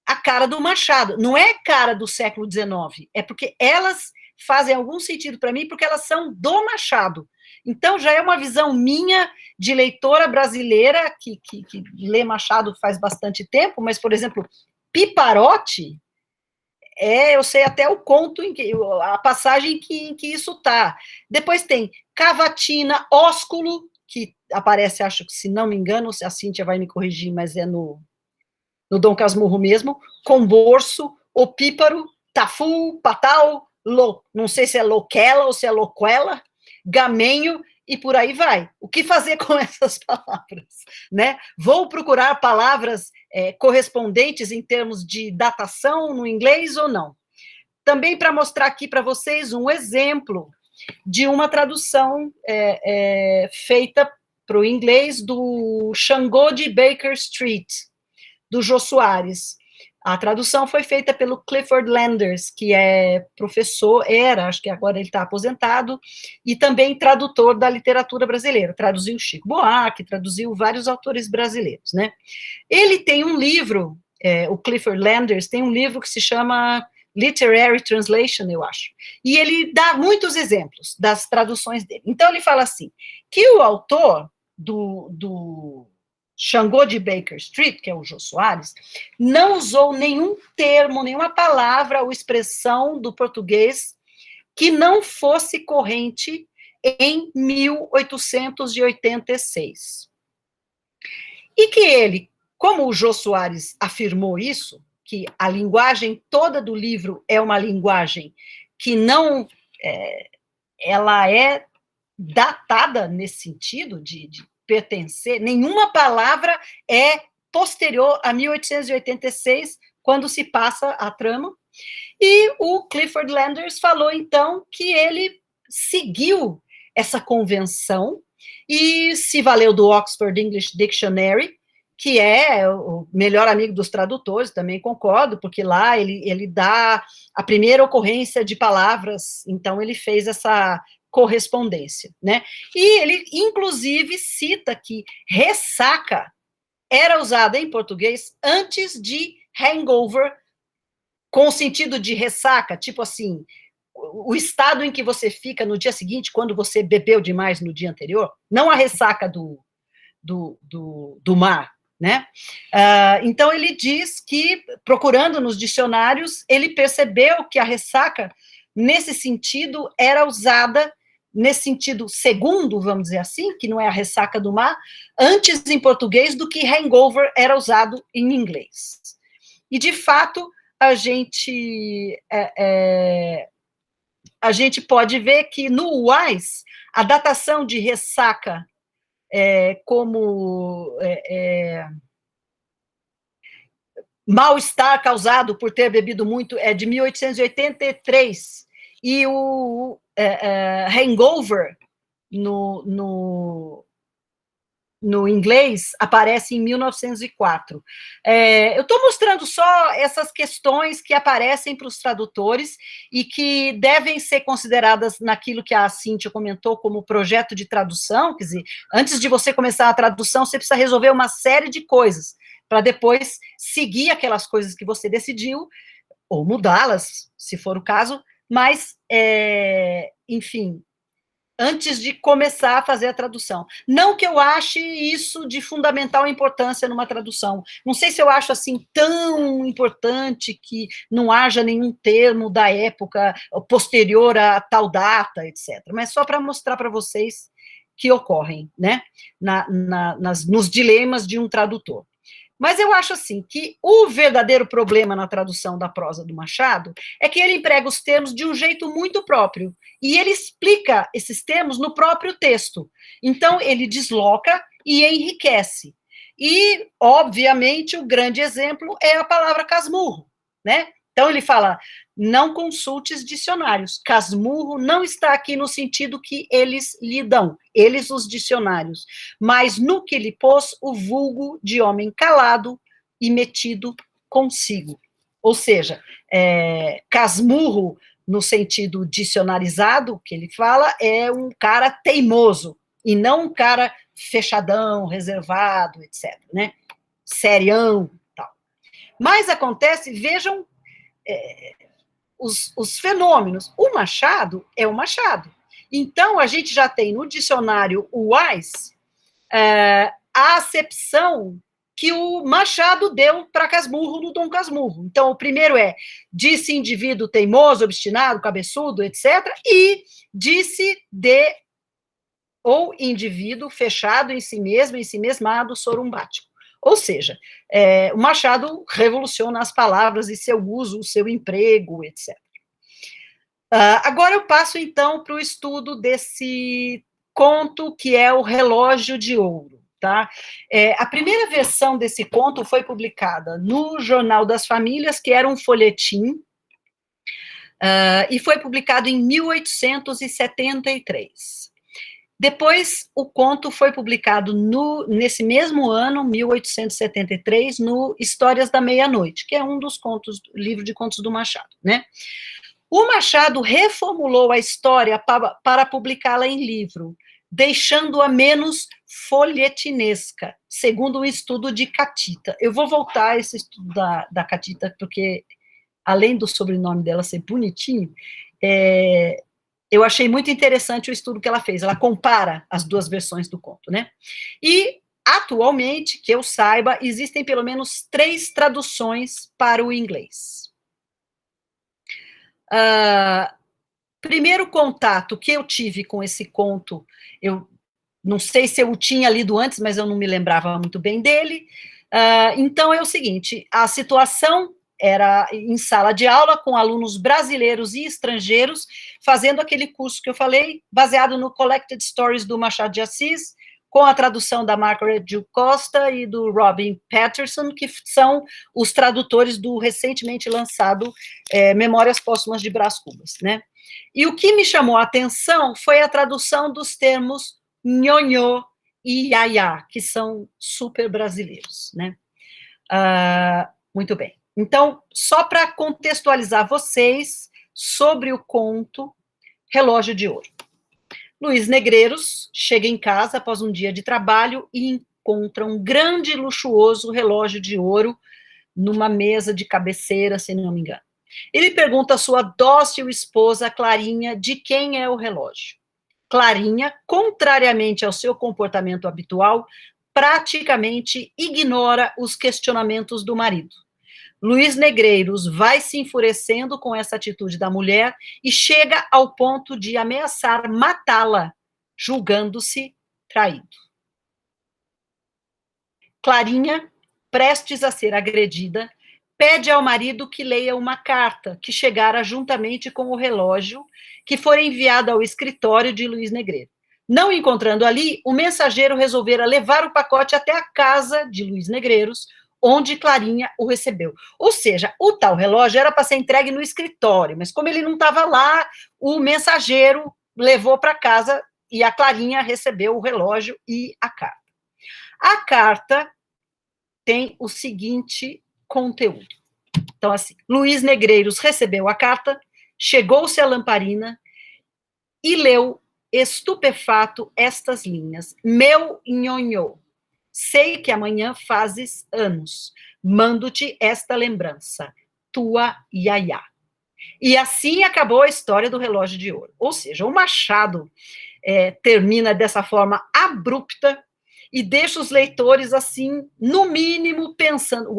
a cara do Machado. Não é cara do século XIX, é porque elas fazem algum sentido para mim, porque elas são do Machado. Então, já é uma visão minha de leitora brasileira, que lê Machado faz bastante tempo, mas, por exemplo, Piparotti, eu sei até o conto, a passagem em que isso está. Depois tem Cavatina, Ósculo, que aparece, acho que, se não me engano, a Cíntia vai me corrigir, mas é no Dom Casmurro mesmo, Comborço, Opíparo, Tafu, Patal, não sei se é Loquela ou se é Loquela, Gamenho, e por aí vai. O que fazer com essas palavras, né? Vou procurar palavras correspondentes em termos de datação no inglês ou não? Também para mostrar aqui para vocês um exemplo de uma tradução feita para o inglês do Xangô de Baker Street, do Jô Soares. A tradução foi feita pelo Clifford Landers, que é professor, acho que agora ele está aposentado, e também tradutor da literatura brasileira. Traduziu Chico Buarque, traduziu vários autores brasileiros, né? Ele tem um livro, o Clifford Landers tem um livro que se chama Literary Translation, eu acho. E ele dá muitos exemplos das traduções dele. Então, ele fala assim, que o autor do Xangô de Baker Street, que é o Jô Soares, não usou nenhum termo, nenhuma palavra ou expressão do português que não fosse corrente em 1886. E que ele, como o Jô Soares afirmou isso, que a linguagem toda do livro é uma linguagem que não, ela é datada nesse sentido de pertencer, nenhuma palavra é posterior a 1886, quando se passa a trama, e o Clifford Landers falou, então, que ele seguiu essa convenção e se valeu do Oxford English Dictionary, que é o melhor amigo dos tradutores, também concordo, porque lá ele dá a primeira ocorrência de palavras, então ele fez essa correspondência, né? E ele, inclusive, cita que ressaca era usada em português antes de hangover, com o sentido de ressaca, tipo assim, o estado em que você fica no dia seguinte, quando você bebeu demais no dia anterior, não a ressaca do mar, né? Então, ele diz que, procurando nos dicionários, ele percebeu que a ressaca, nesse sentido, era usada, nesse sentido segundo, vamos dizer assim, que não é a ressaca do mar, antes em português do que hangover era usado em inglês. E, de fato, a gente pode ver que, no Wise, a datação de ressaca como mal-estar causado por ter bebido muito é de 1883, e o hangover no inglês aparece em 1904. Eu estou mostrando só essas questões que aparecem para os tradutores e que devem ser consideradas naquilo que a Cíntia comentou como projeto de tradução, quer dizer, antes de você começar a tradução, você precisa resolver uma série de coisas, para depois seguir aquelas coisas que você decidiu, ou mudá-las, se for o caso, mas, enfim, antes de começar a fazer a tradução. Não que eu ache isso de fundamental importância numa tradução. Não sei se eu acho, assim, tão importante que não haja nenhum termo da época posterior a tal data, etc. Mas só para mostrar para vocês que ocorrem, né, nos dilemas de um tradutor. Mas eu acho, assim, que o verdadeiro problema na tradução da prosa do Machado é que ele emprega os termos de um jeito muito próprio, e ele explica esses termos no próprio texto. Então, ele desloca e enriquece. E, obviamente, o grande exemplo é a palavra casmurro, né? Então, ele fala, não consultes dicionários. Casmurro não está aqui no sentido que eles lhe dão, eles os dicionários, mas no que lhe pôs o vulgo de homem calado e metido consigo. Ou seja, casmurro, no sentido dicionarizado, que ele fala, é um cara teimoso, e não um cara fechadão, reservado, etc., né? Serião, tal. Mas acontece, vejam, os fenômenos. O Machado é o Machado. Então, a gente já tem no dicionário Wise a acepção que o Machado deu para Casmurro no Dom Casmurro. Então, o primeiro disse indivíduo teimoso, obstinado, cabeçudo, etc., e disse ou indivíduo fechado em si mesmo, ensimesmado, sorumbático. Ou seja, o Machado revoluciona as palavras e seu uso, o seu emprego, etc. Agora eu passo, então, para o estudo desse conto, que é o Relógio de Ouro. Tá? A primeira versão desse conto foi publicada no Jornal das Famílias, que era um folhetim, e foi publicado em 1873. Depois, o conto foi publicado nesse mesmo ano, 1873, no Histórias da Meia-Noite, que é um dos livros de contos do Machado, né? O Machado reformulou a história para publicá-la em livro, deixando-a menos folhetinesca, segundo um estudo de Catita. Eu vou voltar a esse estudo da Catita, porque, além do sobrenome dela ser bonitinho, eu achei muito interessante o estudo que ela fez. Ela compara as duas versões do conto, né? E, atualmente, que eu saiba, existem pelo menos 3 traduções para o inglês. Primeiro contato que eu tive com esse conto, eu não sei se eu o tinha lido antes, mas eu não me lembrava muito bem dele. Então, é o seguinte, a situação era em sala de aula, com alunos brasileiros e estrangeiros, fazendo aquele curso que eu falei, baseado no Collected Stories do Machado de Assis, com a tradução da Margaret Jill Costa e do Robin Patterson, que são os tradutores do recentemente lançado Memórias Póstumas de Brás Cubas, né? E o que me chamou a atenção foi a tradução dos termos nhonhô e iaiá, que são super brasileiros, né? Muito bem. Então, só para contextualizar vocês sobre o conto Relógio de Ouro. Luiz Negreiros chega em casa após um dia de trabalho e encontra um grande e luxuoso relógio de ouro numa mesa de cabeceira, se não me engano. Ele pergunta à sua dócil esposa, Clarinha, de quem é o relógio. Clarinha, contrariamente ao seu comportamento habitual, praticamente ignora os questionamentos do marido. Luiz Negreiros vai se enfurecendo com essa atitude da mulher e chega ao ponto de ameaçar matá-la, julgando-se traído. Clarinha, prestes a ser agredida, pede ao marido que leia uma carta que chegara juntamente com o relógio que foi enviado ao escritório de Luiz Negreiros. Não encontrando ali, o mensageiro resolvera levar o pacote até a casa de Luiz Negreiros, onde Clarinha o recebeu. Ou seja, o tal relógio era para ser entregue no escritório, mas como ele não estava lá, o mensageiro levou para casa e a Clarinha recebeu o relógio e a carta. A carta tem o seguinte conteúdo. Então, assim, Luiz Negreiros recebeu a carta, chegou-se à lamparina e leu, estupefato, estas linhas. Meu nhonhô, sei que amanhã fazes anos. Mando-te esta lembrança. Tua iaiá. E assim acabou a história do relógio de ouro. Ou seja, o Machado termina dessa forma abrupta e deixa os leitores, assim, no mínimo, pensando,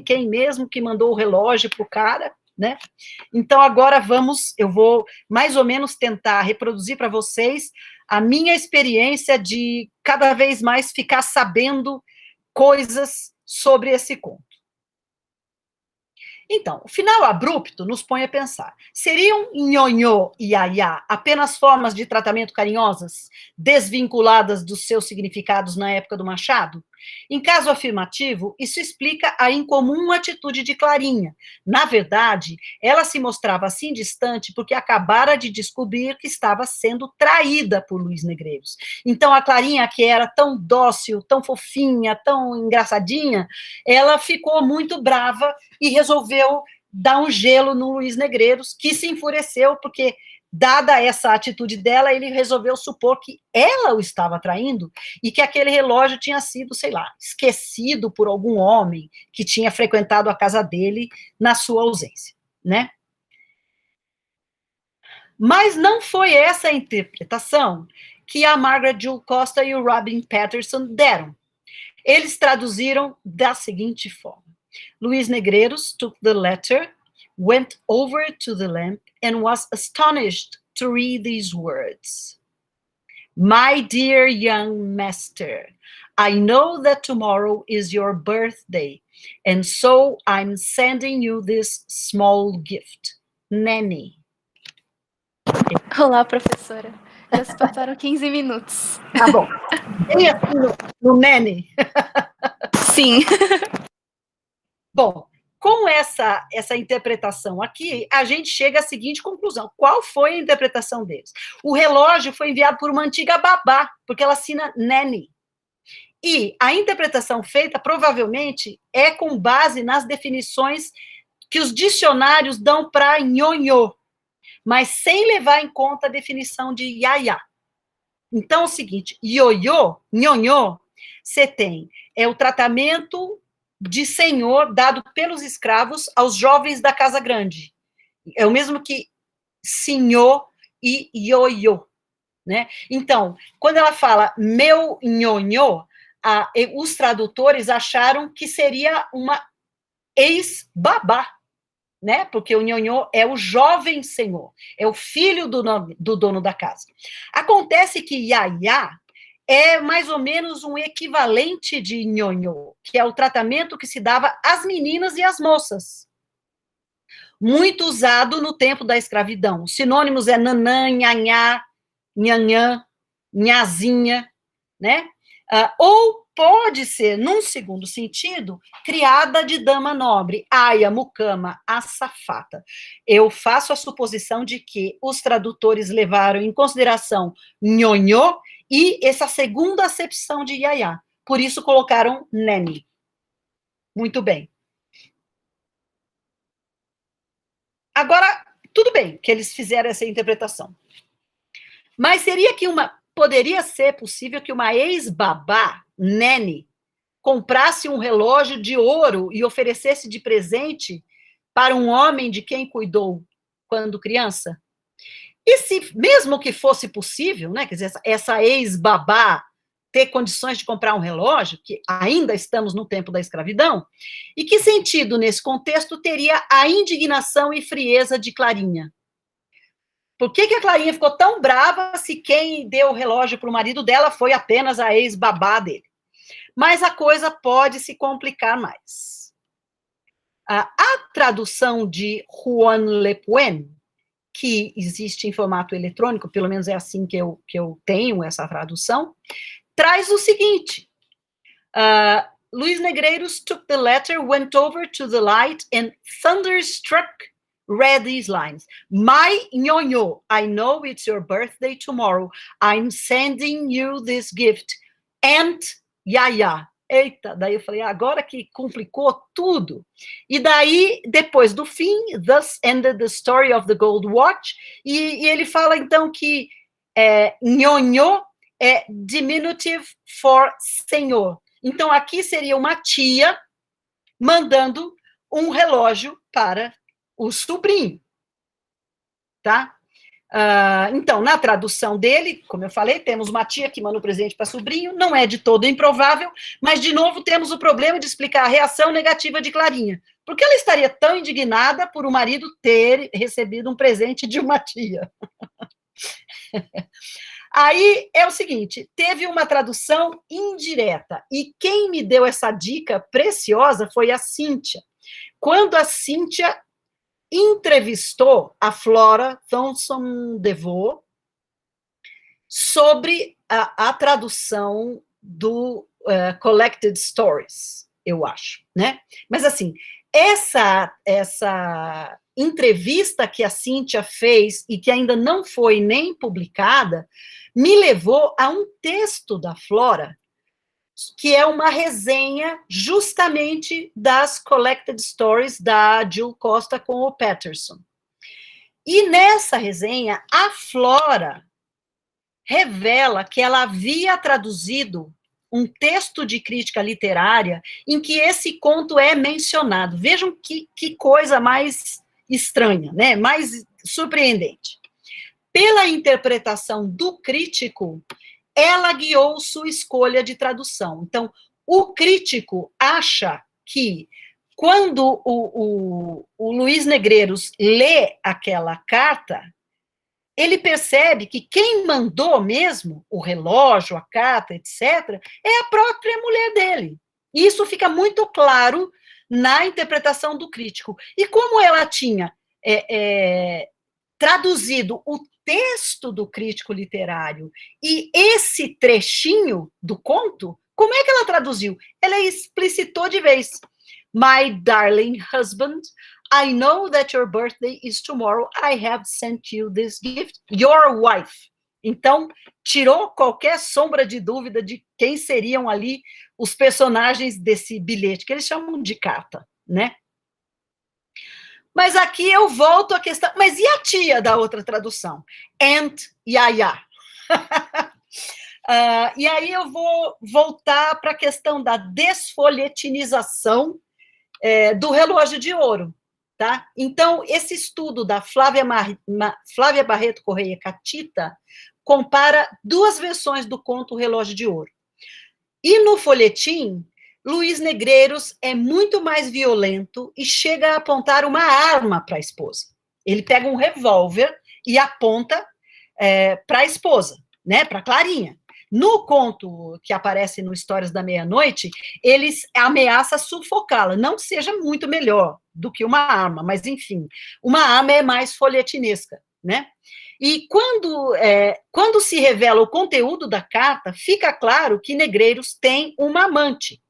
quem mesmo que mandou o relógio pro cara, né? Então, agora eu vou mais ou menos tentar reproduzir para vocês a minha experiência de cada vez mais ficar sabendo coisas sobre esse conto. Então, o final abrupto nos põe a pensar. Seriam nhonhô e iaiá apenas formas de tratamento carinhosas, desvinculadas dos seus significados na época do Machado? Em caso afirmativo, isso explica a incomum atitude de Clarinha. Na verdade, ela se mostrava assim distante porque acabara de descobrir que estava sendo traída por Luiz Negreiros. Então, a Clarinha, que era tão dócil, tão fofinha, tão engraçadinha, ela ficou muito brava e resolveu dar um gelo no Luiz Negreiros, que se enfureceu, porque, dada essa atitude dela, ele resolveu supor que ela o estava traindo e que aquele relógio tinha sido, sei lá, esquecido por algum homem que tinha frequentado a casa dele na sua ausência, né? Mas não foi essa a interpretação que a Margaret Jill Costa e o Robin Patterson deram. Eles traduziram da seguinte forma. Luiz Negreiros took the letter, went over to the lamp, and was astonished to read these words. My dear young master, I know that tomorrow is your birthday, and so I'm sending you this small gift. Nanny. Olá, professora. Já se passaram 15 minutos. Tá bom. Bem assim no Nanny. Sim. Bom, com essa interpretação aqui, a gente chega à seguinte conclusão. Qual foi a interpretação deles? O relógio foi enviado por uma antiga babá, porque ela assina nanny. E a interpretação feita, provavelmente, é com base nas definições que os dicionários dão para nhonhô, mas sem levar em conta a definição de yaya. Então, é o seguinte, ioiô, nhonhô, você tem, o tratamento de senhor dado pelos escravos aos jovens da Casa Grande. É o mesmo que senhor e ioiô, né? Então, quando ela fala meu nhonhô, os tradutores acharam que seria uma ex-babá, né? Porque o nhonhô é o jovem senhor, é o filho do dono da casa. Acontece que yaya é mais ou menos um equivalente de nhonhô, que é o tratamento que se dava às meninas e às moças. Muito usado no tempo da escravidão. Os sinônimos é nanã, nhanhá, nhanhã, nhazinha, né? Ou pode ser, num segundo sentido, criada de dama nobre, aia, mucama, açafata. Eu faço a suposição de que os tradutores levaram em consideração nhonhô e essa segunda acepção de yaya. Por isso colocaram nanny. Muito bem. Agora, tudo bem que eles fizeram essa interpretação. Mas poderia ser possível que uma ex-babá, nanny, comprasse um relógio de ouro e oferecesse de presente para um homem de quem cuidou quando criança? E se, mesmo que fosse possível, né, quer dizer, essa ex-babá ter condições de comprar um relógio, que ainda estamos no tempo da escravidão, e que sentido nesse contexto teria a indignação e frieza de Clarinha? Por que a Clarinha ficou tão brava se quem deu o relógio para o marido dela foi apenas a ex-babá dele? Mas a coisa pode se complicar mais. A tradução de Juan Le Puen, que existe em formato eletrônico, pelo menos é assim que eu tenho essa tradução, traz o seguinte: Luiz Negreiros took the letter, went over to the light, and thunderstruck read these lines. My nhonhô, I know it's your birthday tomorrow. I'm sending you this gift. And yaya. Eita, daí eu falei, agora que complicou tudo. E daí, depois do fim, thus ended the story of the gold watch, e ele fala, então, que nhonhô é diminutive for senhor. Então, aqui seria uma tia mandando um relógio para o sobrinho, tá? Então, na tradução dele, como eu falei, temos uma tia que manda um presente para sobrinho, não é de todo improvável, mas, de novo, temos o problema de explicar a reação negativa de Clarinha. Por que ela estaria tão indignada por o marido ter recebido um presente de uma tia? Aí é o seguinte, teve uma tradução indireta, e quem me deu essa dica preciosa foi a Cíntia. Quando a Cíntia entrevistou a Flora Thomson DeVoe sobre a tradução do Collected Stories, eu acho, né? Mas, assim, essa entrevista que a Cíntia fez e que ainda não foi nem publicada, me levou a um texto da Flora, que é uma resenha justamente das Collected Stories da Jill Costa com o Patterson. E nessa resenha, a Flora revela que ela havia traduzido um texto de crítica literária em que esse conto é mencionado. Vejam que coisa mais estranha, né? Mais surpreendente. Pela interpretação do crítico, ela guiou sua escolha de tradução. Então, o crítico acha que, quando o Luiz Negreiros lê aquela carta, ele percebe que quem mandou mesmo o relógio, a carta, etc., é a própria mulher dele. E isso fica muito claro na interpretação do crítico. E como ela tinha traduzido o texto do crítico literário e esse trechinho do conto, como é que ela traduziu? Ela explicitou de vez. My darling husband, I know that your birthday is tomorrow. I have sent you this gift. Your wife. Então, tirou qualquer sombra de dúvida de quem seriam ali os personagens desse bilhete, que eles chamam de carta, né? Mas aqui eu volto à questão, mas e a tia da outra tradução? Aunt Yaya. E aí eu vou voltar para a questão da desfolhetinização do relógio de ouro, tá? Então, esse estudo da Flávia Barreto Correia Catita compara duas versões do conto O Relógio de Ouro. E no folhetim, Luiz Negreiros é muito mais violento e chega a apontar uma arma para a esposa. Ele pega um revólver e aponta para a esposa, né, para Clarinha. No conto que aparece no Histórias da Meia-Noite, eles ameaçam sufocá-la. Não seja muito melhor do que uma arma, mas, enfim, uma arma é mais folhetinesca, né? E quando se revela o conteúdo da carta, fica claro que Negreiros tem uma amante.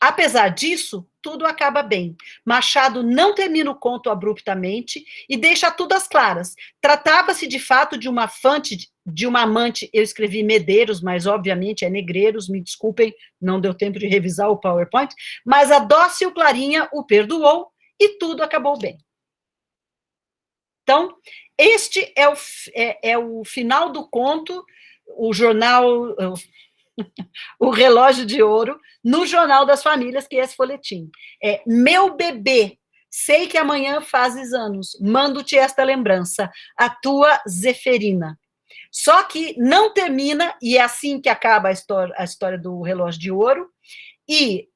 Apesar disso, tudo acaba bem. Machado não termina o conto abruptamente e deixa tudo às claras. Tratava-se, de fato, de uma amante, eu escrevi Medeiros, mas, obviamente, é Negreiros, me desculpem, não deu tempo de revisar o PowerPoint, mas a dócil Clarinha o perdoou e tudo acabou bem. Então, este é o final do conto, o jornal... O Relógio de Ouro, no Jornal das Famílias, que é esse folhetim. Meu bebê, sei que amanhã fazes anos, mando-te esta lembrança, a tua Zeferina. Só que não termina, e é assim que acaba a história do Relógio de Ouro, e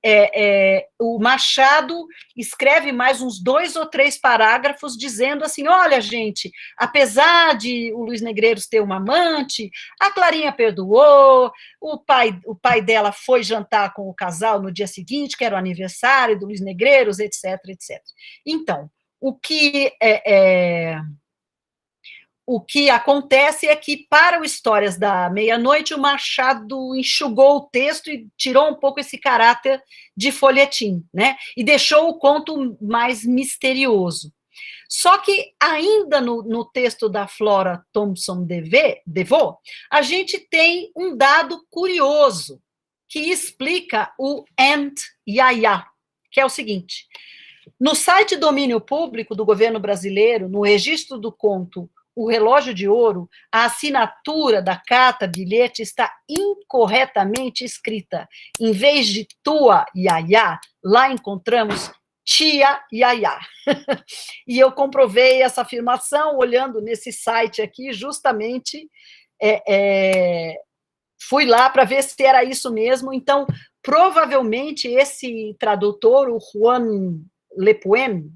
o Machado escreve mais uns 2 ou 3 parágrafos dizendo assim, olha, gente, apesar de o Luiz Negreiros ter uma amante, a Clarinha perdoou, o pai dela foi jantar com o casal no dia seguinte, que era o aniversário do Luiz Negreiros, etc, etc. Então, o que acontece é que, para o Histórias da Meia-Noite, o Machado enxugou o texto e tirou um pouco esse caráter de folhetim, né? E deixou o conto mais misterioso. Só que, ainda no texto da Flora Thompson DeVoe, a gente tem um dado curioso que explica o Aunt Yaya, que é o seguinte: no site Domínio Público do governo brasileiro, no registro do conto O Relógio de Ouro, a assinatura da carta bilhete está incorretamente escrita. Em vez de tua Yaya, lá encontramos tia Yaya. E eu comprovei essa afirmação olhando nesse site aqui, justamente fui lá para ver se era isso mesmo. Então, provavelmente, esse tradutor, o Juan Lepuen,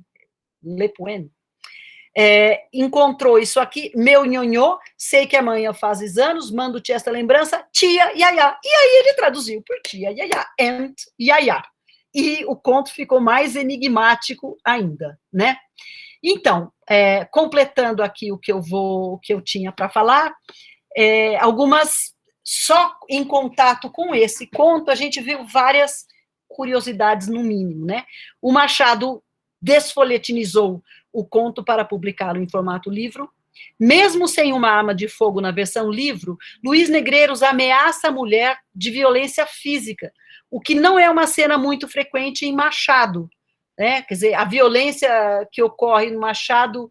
encontrou isso aqui, meu nhonhô, sei que amanhã fazes anos, mando-te esta lembrança, tia Yaya. E aí ele traduziu por tia Yaya, Aunt Yaya. E o conto ficou mais enigmático ainda, né? Então, completando aqui o que eu tinha para falar, algumas, só em contato com esse conto, a gente viu várias curiosidades, no mínimo, né? O Machado desfolhetinizou o conto para publicá-lo em formato livro. Mesmo sem uma arma de fogo na versão livro, Luiz Negreiros ameaça a mulher de violência física, o que não é uma cena muito frequente em Machado, né? Quer dizer, a violência que ocorre no Machado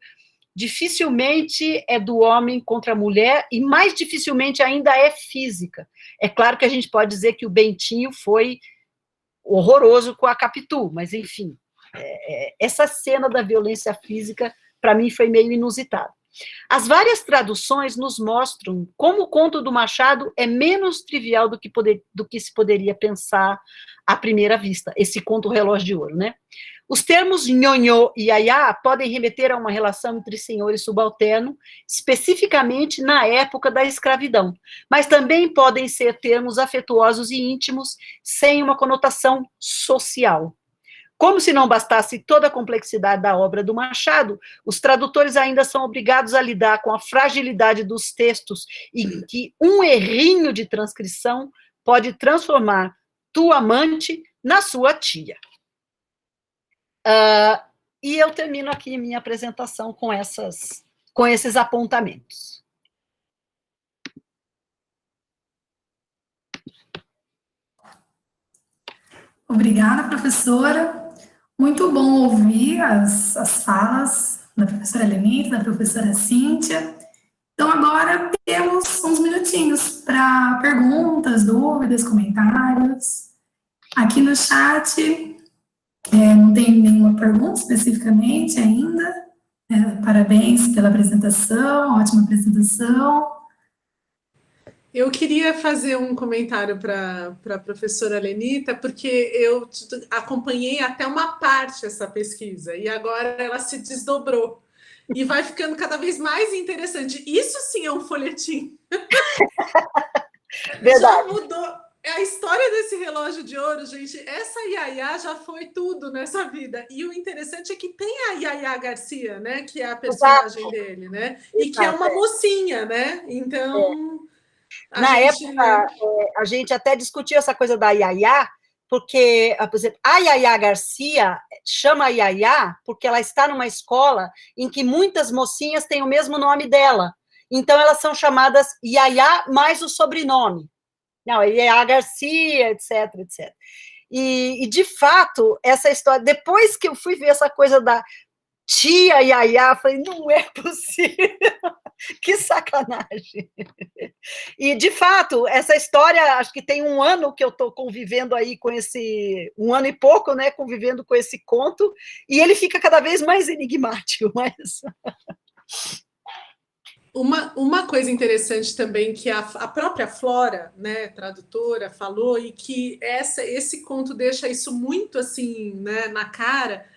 dificilmente é do homem contra a mulher, e mais dificilmente ainda é física. É claro que a gente pode dizer que o Bentinho foi horroroso com a Capitu, mas, enfim, essa cena da violência física, para mim, foi meio inusitada. As várias traduções nos mostram como o conto do Machado é menos trivial do que se poderia pensar à primeira vista, esse conto Relógio de Ouro, né? Os termos nhonhô e yaya podem remeter a uma relação entre senhor e subalterno, especificamente na época da escravidão, mas também podem ser termos afetuosos e íntimos, sem uma conotação social. Como se não bastasse toda a complexidade da obra do Machado, os tradutores ainda são obrigados a lidar com a fragilidade dos textos, em que um errinho de transcrição pode transformar tua amante na sua tia. E eu termino aqui minha apresentação com esses apontamentos. Obrigada, professora. Muito bom ouvir as falas da professora Lenita, da professora Cíntia. Então, agora temos uns minutinhos para perguntas, dúvidas, comentários. Aqui no chat, não tem nenhuma pergunta especificamente ainda. Parabéns pela apresentação, ótima apresentação. Eu queria fazer um comentário para a professora Lenita, porque eu acompanhei até uma parte essa pesquisa, e agora ela se desdobrou. E vai ficando cada vez mais interessante. Isso sim é um folhetim. Verdade. Já mudou. A história desse relógio de ouro, gente, essa Yaya já foi tudo nessa vida. E o interessante é que tem a Yaya Garcia, né? Que é a personagem dele, né? E que é uma mocinha, né? Então... Na época, a gente até discutiu essa coisa da Yaya, porque, por exemplo, a Yaya Garcia chama Yaya porque ela está numa escola em que muitas mocinhas têm o mesmo nome dela. Então, elas são chamadas Yaya mais o sobrenome. Não, Yaya Garcia, etc, etc. E, de fato, essa história... Depois que eu fui ver essa coisa da tia Yaya, eu falei, não é possível. Que sacanagem. E, de fato, essa história, acho que tem 1 ano que eu estou convivendo aí com esse... 1 ano e pouco, né, convivendo com esse conto, e ele fica cada vez mais enigmático, mas... Uma coisa interessante também que a própria Flora, né, tradutora, falou, e que esse conto deixa isso muito assim, né, na cara,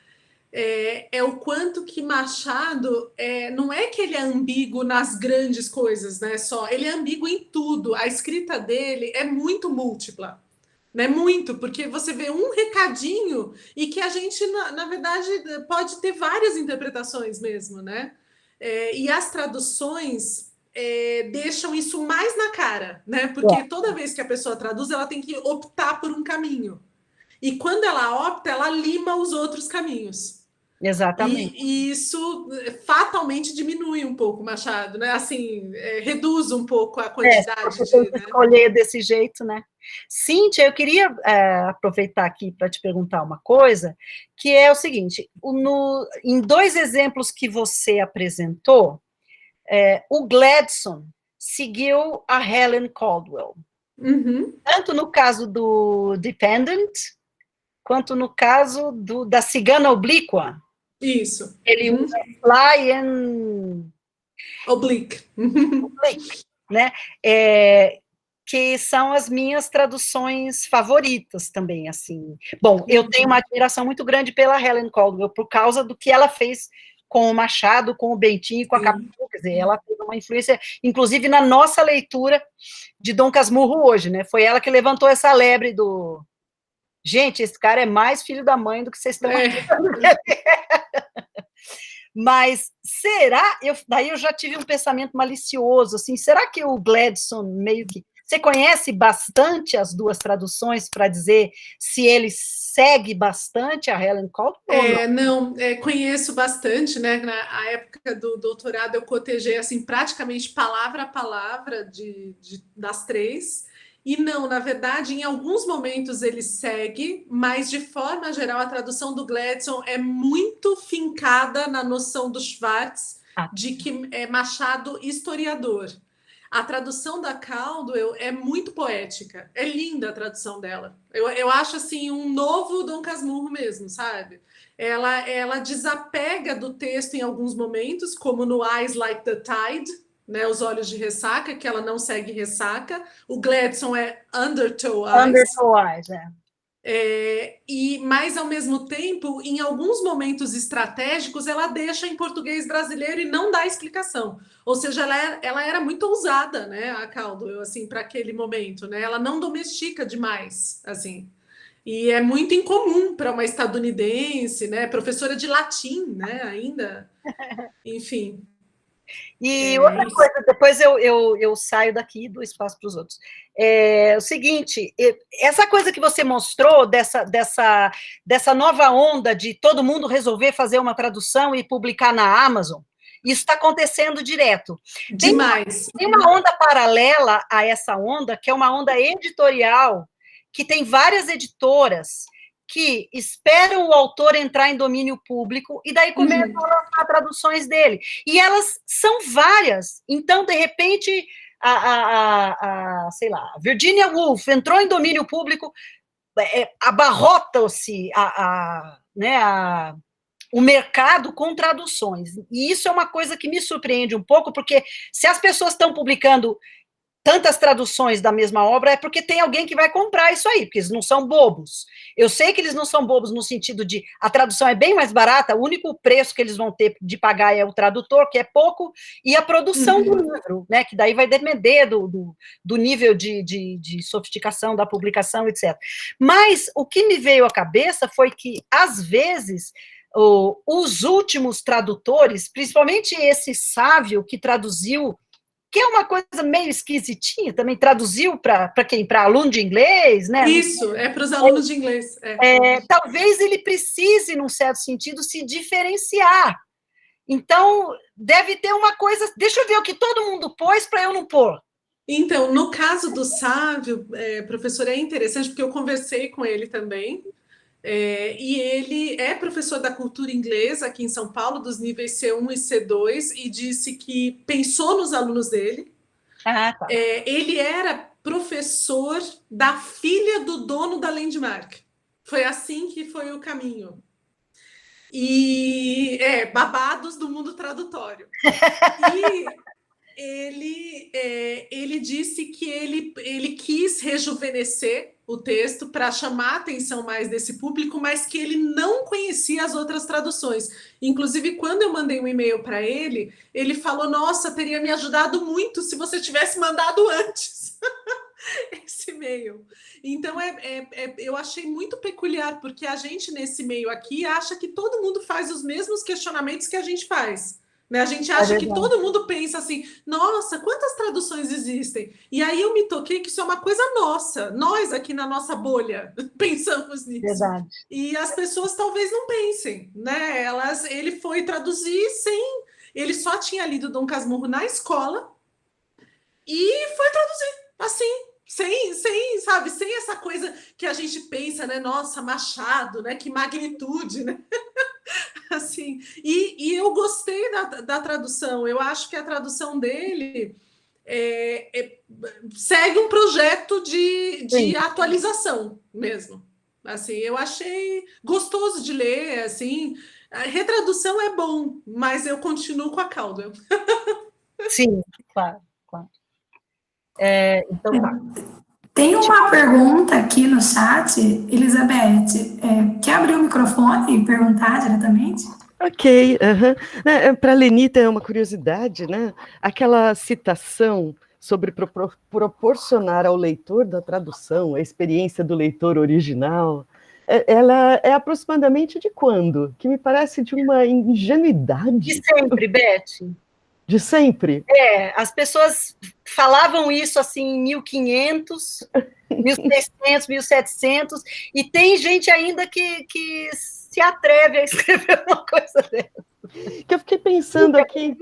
é o quanto que Machado não é que ele é ambíguo nas grandes coisas, né? Só ele é ambíguo em tudo. A escrita dele é muito múltipla, né? Muito, porque você vê um recadinho e que a gente, na verdade, pode ter várias interpretações mesmo, né? E as traduções deixam isso mais na cara, né? Porque toda vez que a pessoa traduz, ela tem que optar por um caminho. E quando ela opta, ela lima os outros caminhos. Exatamente. E isso fatalmente diminui um pouco o Machado, né? Assim, reduz um pouco a quantidade de... escolher desse jeito, né? Cíntia, eu queria aproveitar aqui para te perguntar uma coisa, que é o seguinte, em 2 exemplos que você apresentou, o Gladson seguiu a Helen Caldwell. Uhum. Tanto no caso do Dependent, quanto no caso da Cigana Oblíqua. Isso. Ele usa fly and... Oblique. Oblique, né? Que são as minhas traduções favoritas também, assim. Bom, eu tenho uma admiração muito grande pela Helen Caldwell, por causa do que ela fez com o Machado, com o Bentinho e com a Capitu, quer dizer, ela teve uma influência, inclusive na nossa leitura de Dom Casmurro hoje, né? Foi ela que levantou essa lebre do... Gente, esse cara é mais filho da mãe do que vocês estão achando. Mas será? Daí eu já tive um pensamento malicioso, assim, será que o Gladson meio que... Você conhece bastante as 2 traduções para dizer se ele segue bastante a Helen Caldwell? Não, conheço bastante, né? Na época do doutorado eu cotejei assim, praticamente palavra a palavra das 3. E não, na verdade, em alguns momentos ele segue, mas de forma geral a tradução do Gladson é muito fincada na noção do Schwartz de que é Machado historiador. A tradução da Caldwell é muito poética, é linda a tradução dela. Eu acho assim um novo Dom Casmurro mesmo, sabe? Ela desapega do texto em alguns momentos, como no Eyes Like the Tide, né, os olhos de ressaca, que ela não segue ressaca. O Gladson é Undertow Eyes. Undertow Eyes, Mas, ao mesmo tempo, em alguns momentos estratégicos, ela deixa em português brasileiro e não dá explicação. Ou seja, ela era muito ousada, né, a Caldwell, assim, para aquele momento, né? Ela não domestica demais, assim. E é muito incomum para uma estadunidense, né, professora de latim, né, ainda. Enfim... E outra coisa, depois eu saio daqui e dou espaço para os outros. O seguinte, essa coisa que você mostrou, dessa nova onda de todo mundo resolver fazer uma tradução e publicar na Amazon, isso está acontecendo direto. Demais. Tem uma onda paralela a essa onda, que é uma onda editorial, que tem várias editoras que esperam o autor entrar em domínio público e daí começam a lançar traduções dele. E elas são várias. Então, de repente, sei lá, Virginia Woolf entrou em domínio público, abarrota-se o mercado com traduções. E isso é uma coisa que me surpreende um pouco, porque se as pessoas estão publicando tantas traduções da mesma obra, é porque tem alguém que vai comprar isso aí, porque eles não são bobos. Eu sei que eles não são bobos no sentido de a tradução é bem mais barata, o único preço que eles vão ter de pagar é o tradutor, que é pouco, e a produção do livro, né, que daí vai depender do nível de sofisticação da publicação, etc. Mas o que me veio à cabeça foi que, às vezes, os últimos tradutores, principalmente esse Sávio que traduziu, que é uma coisa meio esquisitinha, também traduziu para quem? Para aluno de inglês, né? Isso, é para os alunos de inglês. Talvez ele precise, num certo sentido, se diferenciar. Então, deve ter uma coisa... Deixa eu ver o que todo mundo pôs para eu não pôr. Então, no caso do Sávio, professor, é interessante, porque eu conversei com ele também, e ele é professor da cultura inglesa aqui em São Paulo, dos níveis C1 e C2, e disse que pensou nos alunos dele. Ah, tá. Ele era professor da filha do dono da Landmark. Foi assim que foi o caminho. E babados do mundo tradutório. E ele disse que ele quis rejuvenescer o texto para chamar a atenção mais desse público, mas que ele não conhecia as outras traduções. Inclusive, quando eu mandei um e-mail para ele, ele falou, nossa, teria me ajudado muito se você tivesse mandado antes esse e-mail. Então, eu achei muito peculiar, porque a gente, nesse meio aqui, acha que todo mundo faz os mesmos questionamentos que a gente faz. A gente acha que todo mundo pensa assim, nossa, quantas traduções existem? E aí eu me toquei que isso é uma coisa nossa, nós aqui na nossa bolha pensamos nisso. Verdade. E as pessoas talvez não pensem, né? Ele foi traduzir ele só tinha lido Dom Casmurro na escola e foi traduzir, assim, sem essa coisa que a gente pensa, né? Nossa, Machado, né? Que magnitude, né? Assim, e eu gostei da tradução. Eu acho que a tradução dele segue um projeto de atualização mesmo. Assim, eu achei gostoso de ler. Assim, a retradução é bom, mas eu continuo com a Caldwell. Sim, claro. Então tá. Tem uma pergunta aqui no chat, Elizabeth. Quer abrir o microfone e perguntar diretamente? Ok. Para a Lenita é uma curiosidade, né? Aquela citação sobre proporcionar ao leitor da tradução a experiência do leitor original, ela é aproximadamente de quando? Que me parece de uma ingenuidade. De sempre, Beth. De sempre? As pessoas falavam isso assim em 1500, 1600, 1700, e tem gente ainda que se atreve a escrever uma coisa dessa. Que eu fiquei pensando aqui,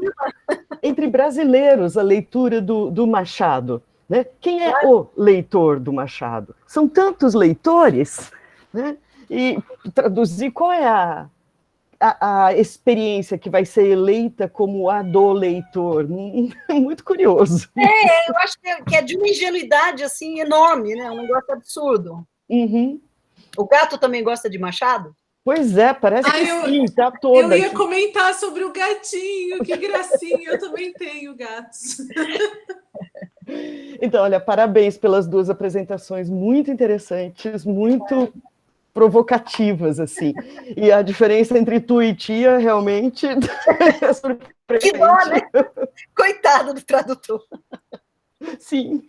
entre brasileiros, a leitura do Machado, né? Quem é o leitor do Machado? São tantos leitores, né? E traduzir qual é a experiência que vai ser eleita como a do leitor. Muito curioso. Eu acho que é de uma ingenuidade assim, enorme, né? Um negócio absurdo. Uhum. O gato também gosta de Machado? Pois é, parece que sim, tá toda. Eu ia comentar sobre o gatinho, que gracinha, eu também tenho gatos. Então, olha, parabéns pelas duas apresentações muito interessantes, muito provocativas, assim. E a diferença entre tu e tia, realmente, é surpreendente. Que dó, né? Coitado do tradutor. Sim.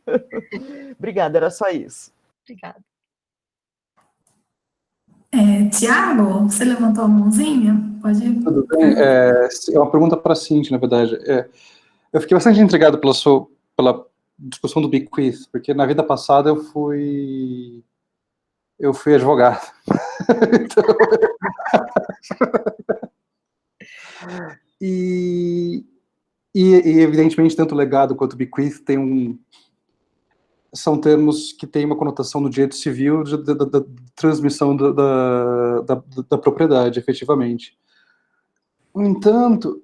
Obrigada, era só isso. Obrigada. Tiago, você levantou a mãozinha? Pode. Tudo bem? É uma pergunta para a Cintia, na verdade. Eu fiquei bastante intrigado pela discussão do bequeath, porque na vida passada eu fui advogado. Então, e evidentemente tanto legado quanto bequeath são termos que têm uma conotação no direito civil da transmissão da propriedade, efetivamente. No entanto,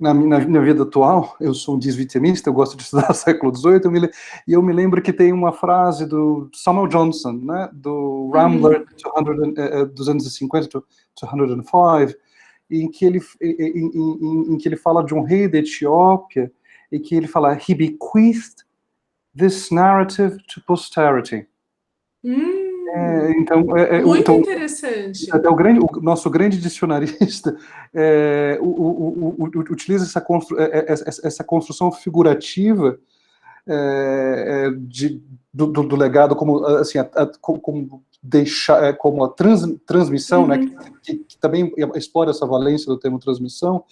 na minha vida atual, eu sou um desvitimista, eu gosto de estudar o século XVIII, e eu me lembro que tem uma frase do Samuel Johnson, né, do Rambler, 250 to 205, em que ele fala de um rei da Etiópia, e que ele fala, he bequeathed this narrative to posterity. Muito interessante. Até o nosso grande dicionarista utiliza essa construção figurativa do legado como assim, como a transmissão, né, que também explora essa valência do termo transmissão,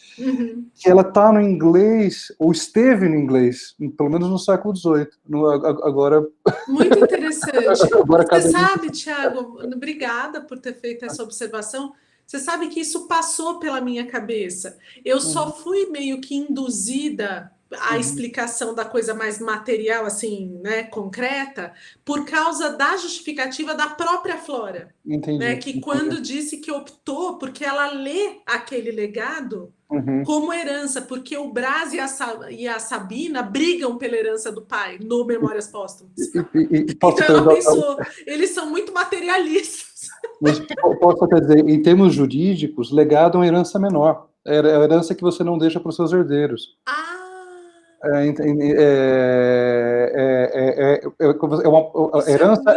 que ela está no inglês, ou esteve no inglês, pelo menos no século XVIII. Agora... Muito interessante. Agora, você sabe, Tiago, obrigada por ter feito essa observação. Você sabe que isso passou pela minha cabeça. Eu só fui meio que induzida a explicação da coisa mais material, assim, né, concreta, por causa da justificativa da própria Flora. Entendi. Né, que quando disse que optou, porque ela lê aquele legado como herança, porque o Brás e a Sabina brigam pela herança do pai, no Memórias Póstumas. Então ela pensou, eles são muito materialistas. Mas posso até dizer, em termos jurídicos, legado é uma herança menor. É a herança que você não deixa para os seus herdeiros. A herança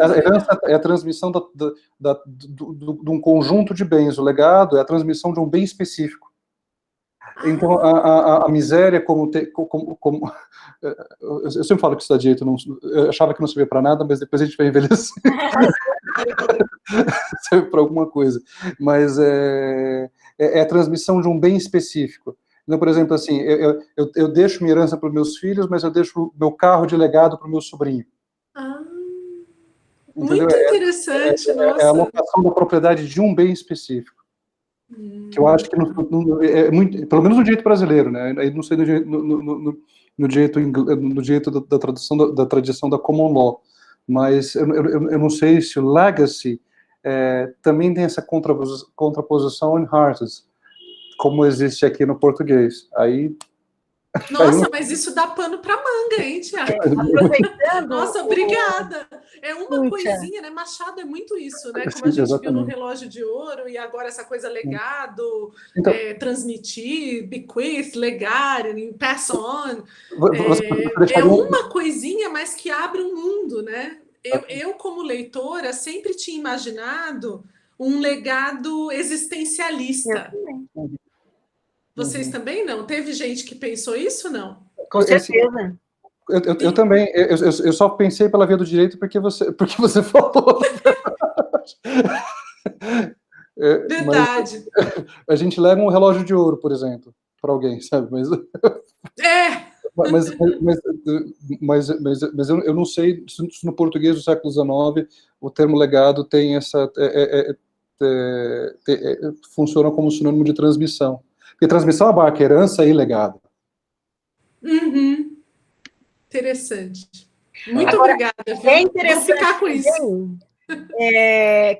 é a transmissão de um conjunto de bens. O legado é a transmissão de um bem específico. Então, a miséria, eu sempre falo que estudar direito, eu achava que não servia para nada, mas depois a gente vai envelhecer. Serve para alguma coisa. Mas é a transmissão de um bem específico. Então, por exemplo, assim, eu deixo minha herança para os meus filhos, mas eu deixo meu carro de legado para o meu sobrinho. Muito interessante, nossa. É a alocação da propriedade de um bem específico. Que eu acho que é muito, pelo menos no direito brasileiro, né? Aí não sei no direito da tradição da common law, mas eu não sei se o legacy também tem essa contraposição inherited, como existe aqui no português. Nossa, mas isso dá pano para manga, hein, Tiago? Aproveitando. Nossa, obrigada. É uma coisinha, né? Machado é muito isso, né? Como a gente viu no Relógio de Ouro, e agora essa coisa legado, então, transmitir, bequeath, legar, pass on. É uma coisinha, mas que abre um mundo, né? Eu, como leitora, sempre tinha imaginado um legado existencialista. Vocês também não? Teve gente que pensou isso, não? Com certeza. Eu também. Eu só pensei pela via do direito porque você falou. Verdade. Mas a gente leva um relógio de ouro, por exemplo, para alguém, sabe? Mas eu não sei se no português do século XIX o termo legado tem funciona como sinônimo de transmissão. Porque transmissão abarca herança e legado. Interessante. Muito obrigada. É interessante. Vou ficar com isso.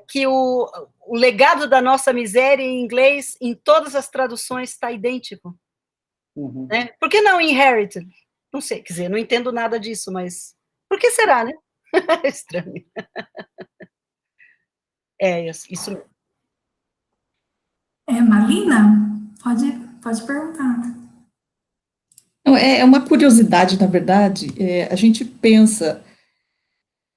Que o legado da nossa miséria em inglês, em todas as traduções, está idêntico. Né? Por que não inherited? Não sei, quer dizer, não entendo nada disso, mas por que será, né? É estranho. Isso mesmo. Marlina, pode perguntar. É uma curiosidade, na verdade. A gente pensa,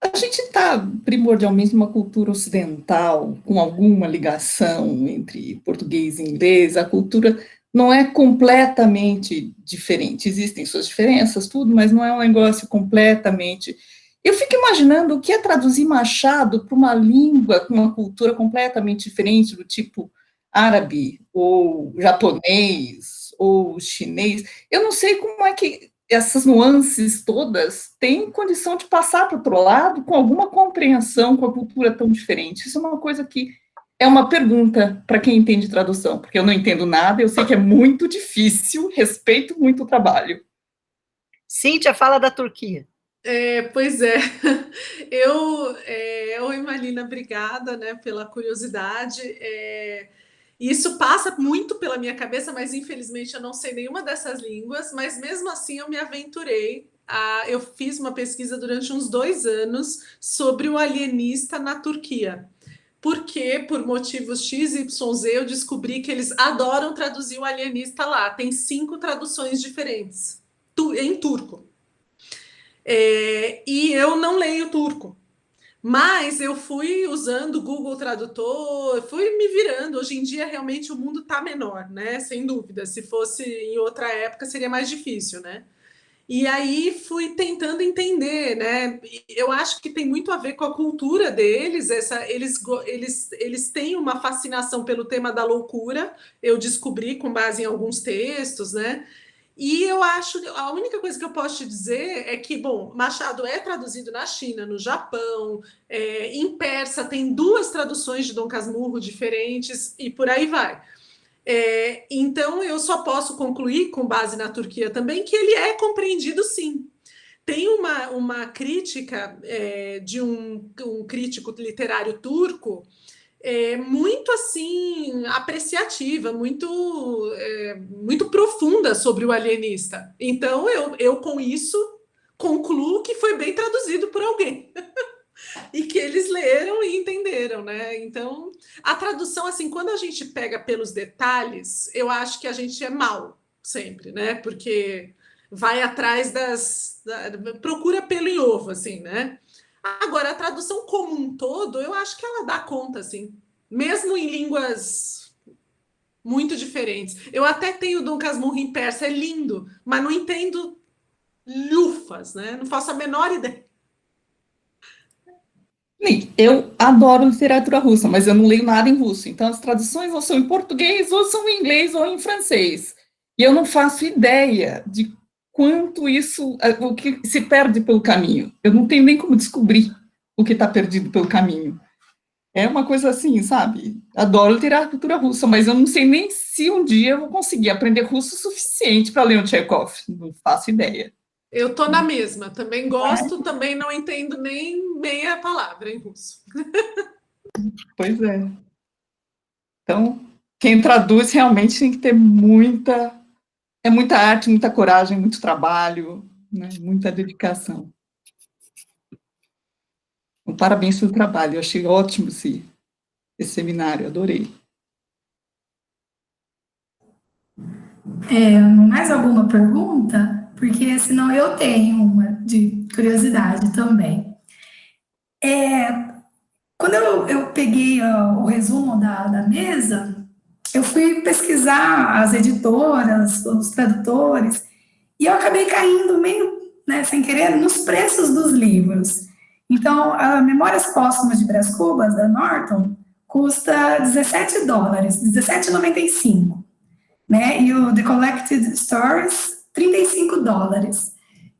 a gente está primordialmente numa cultura ocidental, com alguma ligação entre português e inglês, a cultura não é completamente diferente, existem suas diferenças, tudo, mas não é um negócio completamente Eu fico imaginando o que é traduzir Machado para uma língua com uma cultura completamente diferente, do tipo árabe, ou japonês, ou chinês. Eu não sei como é que essas nuances todas têm condição de passar para o outro lado com alguma compreensão com a cultura tão diferente. Isso é uma coisa que é uma pergunta para quem entende tradução, porque eu não entendo nada, eu sei que é muito difícil, respeito muito o trabalho. Cíntia, fala da Turquia. Pois é, oi Marina, obrigada, né, pela curiosidade. Isso passa muito pela minha cabeça, mas infelizmente eu não sei nenhuma dessas línguas, mas mesmo assim eu me aventurei. Eu fiz uma pesquisa durante uns 2 anos sobre o alienista na Turquia. Porque, por motivos XYZ, eu descobri que eles adoram traduzir o alienista lá. Tem 5 traduções diferentes em turco. E eu não leio turco, mas eu fui usando o Google Tradutor, fui me virando. Hoje em dia, realmente, o mundo está menor, né? Sem dúvida. Se fosse em outra época, seria mais difícil, né? E aí fui tentando entender, né? Eu acho que tem muito a ver com a cultura deles. Eles têm uma fascinação pelo tema da loucura. Eu descobri com base em alguns textos, né? E eu acho, a única coisa que eu posso te dizer é que, bom, Machado é traduzido na China, no Japão, em persa tem 2 traduções de Dom Casmurro diferentes e por aí vai. Então, eu só posso concluir, com base na Turquia também, que ele é compreendido sim. Tem uma crítica de um crítico literário turco muito assim apreciativa, muito profunda sobre o alienista. Então eu com isso concluo que foi bem traduzido por alguém e que eles leram e entenderam, né? Então a tradução, assim, quando a gente pega pelos detalhes, eu acho que a gente é mal sempre, né? Porque vai atrás procura pelo em ovo, assim, né? Agora, a tradução como um todo, eu acho que ela dá conta, assim, mesmo em línguas muito diferentes. Eu até tenho Dom Casmurro em persa, é lindo, mas não entendo lufas, né? Não faço a menor ideia. Eu adoro literatura russa, mas eu não leio nada em russo. Então, as traduções ou são em português, ou são em inglês, ou em francês. E eu não faço ideia de quanto o que se perde pelo caminho. Eu não tenho nem como descobrir o que está perdido pelo caminho. É uma coisa assim, sabe? Adoro literatura russa, mas eu não sei nem se um dia eu vou conseguir aprender russo o suficiente para ler um Tchekhov. Não faço ideia. Eu tô na mesma, também gosto, também não entendo nem meia palavra em russo. Pois é. Então, quem traduz realmente tem que ter muita arte, muita coragem, muito trabalho, né? Muita dedicação. Então, parabéns pelo trabalho, eu achei ótimo esse seminário, adorei. Mais alguma pergunta? Porque senão eu tenho uma de curiosidade também. Quando eu peguei o resumo da mesa, eu fui pesquisar as editoras, os tradutores, e eu acabei caindo meio, né, sem querer, nos preços dos livros. Então, a Memórias Póstumas de Brás Cubas, da Norton, custa $17, $17,95. Né? E o The Collected Stories, $35.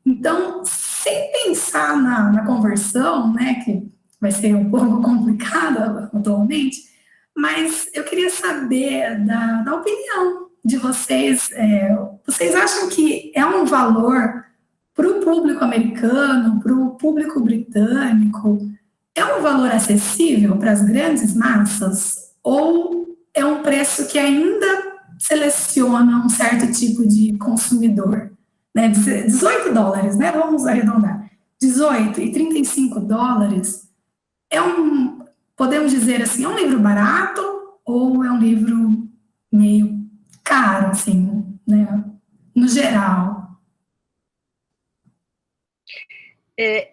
Então, sem pensar na conversão, né, que vai ser um pouco complicada atualmente, mas eu queria saber da opinião de vocês. Vocês acham que é um valor para o público americano, para o público britânico, é um valor acessível para as grandes massas? Ou é um preço que ainda seleciona um certo tipo de consumidor, né? $18, né? Vamos arredondar. 18 e $35 podemos dizer assim, é um livro barato ou é um livro meio caro, assim, né? No geral.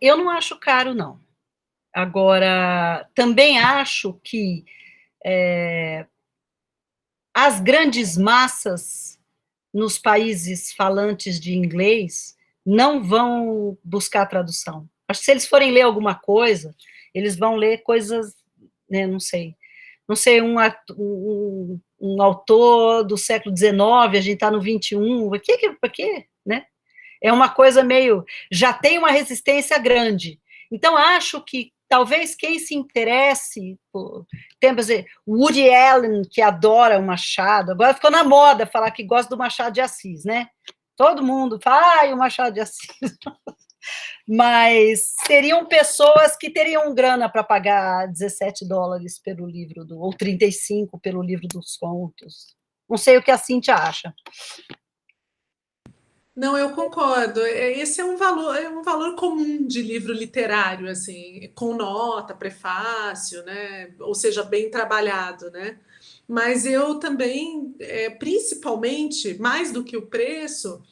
Eu não acho caro, não. Agora, também acho que as grandes massas nos países falantes de inglês não vão buscar tradução. Acho que se eles forem ler alguma coisa, eles vão ler coisas, né, não sei, um autor do século XIX, a gente está no XXI, por quê, né? É uma coisa meio, já tem uma resistência grande. Então, acho que talvez quem se interesse, tem, por exemplo, Woody Allen, que adora o Machado, agora ficou na moda falar que gosta do Machado de Assis, né? Todo mundo fala, o Machado de Assis. Mas seriam pessoas que teriam grana para pagar $17 pelo livro, ou 35 pelo livro dos contos. Não sei o que a Cíntia acha. Não, eu concordo. Esse é um valor comum de livro literário, assim, com nota, prefácio, né? Ou seja, bem trabalhado, né? Mas eu também, principalmente, mais do que o preço,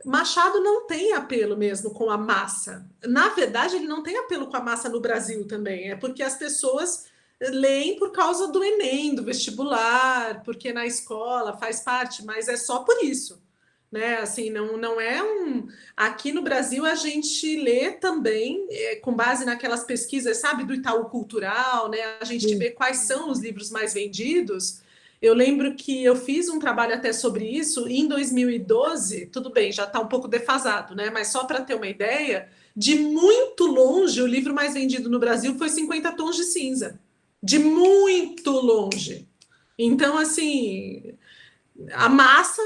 Machado não tem apelo mesmo com a massa. Na verdade, ele não tem apelo com a massa no Brasil também. É porque as pessoas leem por causa do Enem, do vestibular, porque na escola faz parte, mas é só por isso. Né? Assim, não é um. Aqui no Brasil a gente lê também, com base naquelas pesquisas, sabe, do Itaú Cultural, né? A gente vê quais são os livros mais vendidos. Eu lembro que eu fiz um trabalho até sobre isso em 2012, tudo bem, já está um pouco defasado, né? Mas só para ter uma ideia, de muito longe, o livro mais vendido no Brasil foi 50 Tons de Cinza. De muito longe. Então, assim, a massa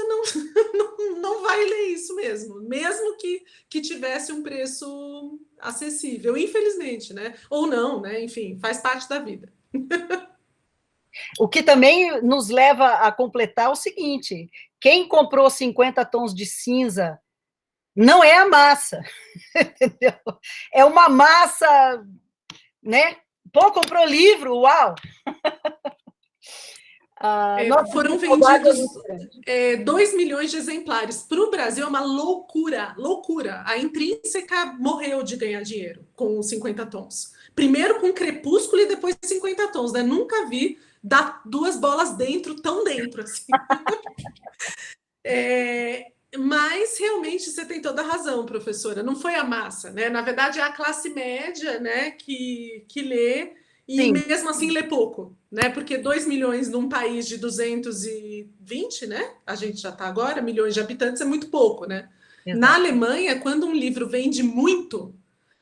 não vai ler isso mesmo que tivesse um preço acessível, infelizmente, né? Ou não, né? Enfim, faz parte da vida. O que também nos leva a completar o seguinte: quem comprou 50 tons de cinza não é a massa, entendeu? É uma massa, né? Pô, comprou livro, uau! Foram vendidos 2 milhões de exemplares. Para o Brasil é uma loucura, loucura. A Intrínseca morreu de ganhar dinheiro com 50 tons. Primeiro com Crepúsculo e depois 50 tons, né? Nunca vi dar 2 bolas dentro, tão dentro assim. Mas realmente você tem toda a razão, professora. Não foi a massa, né? Na verdade, é a classe média, né, que lê. E sim, mesmo assim lê pouco, né? Porque 2 milhões num país de 220, né? A gente já está agora, milhões de habitantes, é muito pouco, né? Exato. Na Alemanha, quando um livro vende muito,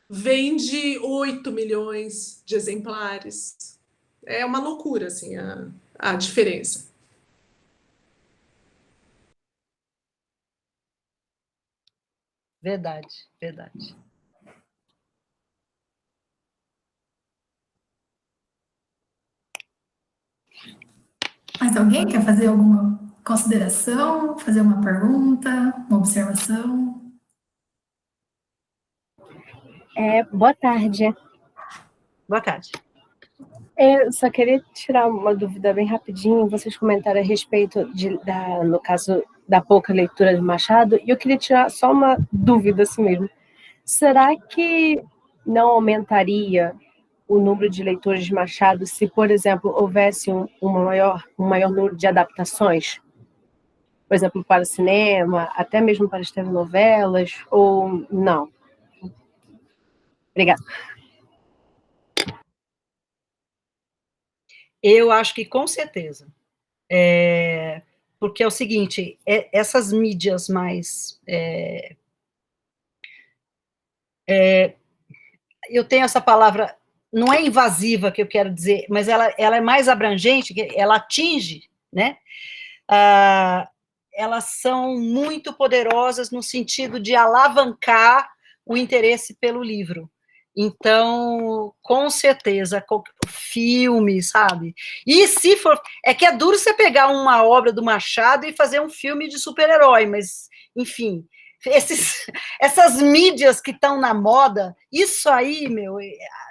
vende 8 milhões de exemplares. É uma loucura, assim, a diferença. Verdade, verdade. Mas alguém quer fazer alguma consideração, fazer uma pergunta, uma observação? Boa tarde. Boa tarde. Eu só queria tirar uma dúvida bem rapidinho. Vocês comentaram a respeito no caso, da pouca leitura de Machado, e eu queria tirar só uma dúvida assim mesmo. Será que não aumentaria o número de leitores de Machado se, por exemplo, houvesse um maior número de adaptações? Por exemplo, para o cinema, até mesmo para as telenovelas, ou não? Obrigada. Eu acho que com certeza. Porque é o seguinte, essas mídias mais... eu tenho essa palavra, não é invasiva que eu quero dizer, mas ela é mais abrangente, ela atinge, né? Elas são muito poderosas no sentido de alavancar o interesse pelo livro. Então, com certeza, filme, sabe? E se for... É que é duro você pegar uma obra do Machado e fazer um filme de super-herói, mas, enfim, essas mídias que estão na moda, isso aí, meu,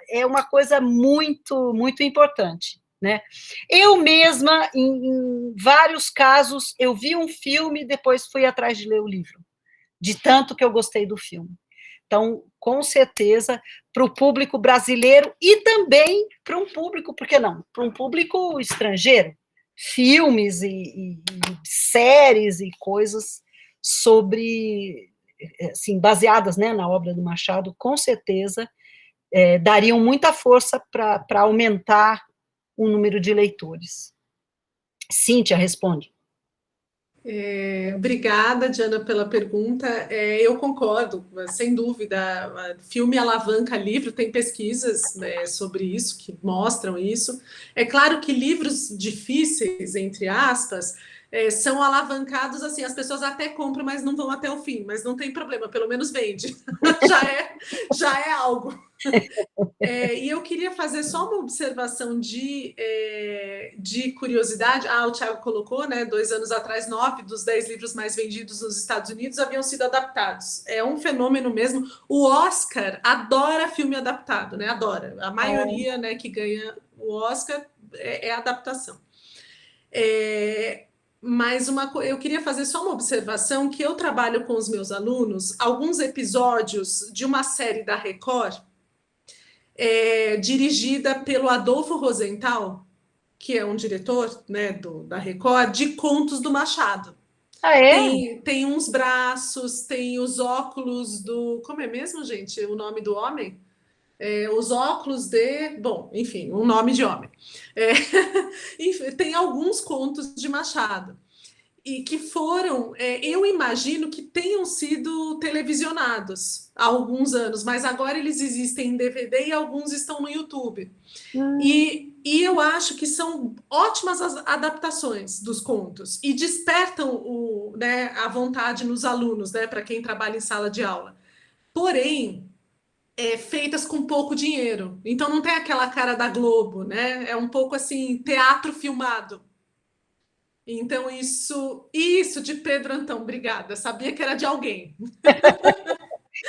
é uma coisa muito, muito importante, né? Eu mesma, em vários casos, eu vi um filme e depois fui atrás de ler o livro, de tanto que eu gostei do filme. Então, com certeza, para o público brasileiro e também para um público, por que não? Para um público estrangeiro, filmes e séries e coisas sobre assim, baseadas, né, na obra do Machado, com certeza dariam muita força para aumentar o número de leitores. Cíntia, responde. Obrigada, Diana, pela pergunta. Eu concordo, sem dúvida. Filme alavanca livro, tem pesquisas, né, sobre isso, que mostram isso. É claro que livros difíceis, entre aspas, são alavancados, assim, as pessoas até compram, mas não vão até o fim, mas não tem problema, pelo menos vende. já é algo. E eu queria fazer só uma observação de curiosidade. O Thiago colocou, né, 2 anos atrás, 9 dos 10 livros mais vendidos nos Estados Unidos haviam sido adaptados. É um fenômeno mesmo. O Oscar adora filme adaptado, né? Adora. A maioria, né, que ganha o Oscar é adaptação. Mas eu queria fazer só uma observação, que eu trabalho com os meus alunos alguns episódios de uma série da Record, dirigida pelo Adolfo Rosenthal, que é um diretor, né, da Record, de contos do Machado. Tem uns braços, tem os óculos do... Como é mesmo, gente, o nome do homem? Os óculos de... Bom, enfim, um nome de homem. Enfim, tem alguns contos de Machado. E que foram, eu imagino que tenham sido televisionados há alguns anos, mas agora eles existem em DVD e alguns estão no YouTube. E eu acho que são ótimas as adaptações dos contos e despertam a vontade nos alunos, né, para quem trabalha em sala de aula. Porém, feitas com pouco dinheiro. Então não tem aquela cara da Globo, né? É um pouco assim, teatro filmado. Então, isso de Pedro Antão, obrigada. Sabia que era de alguém.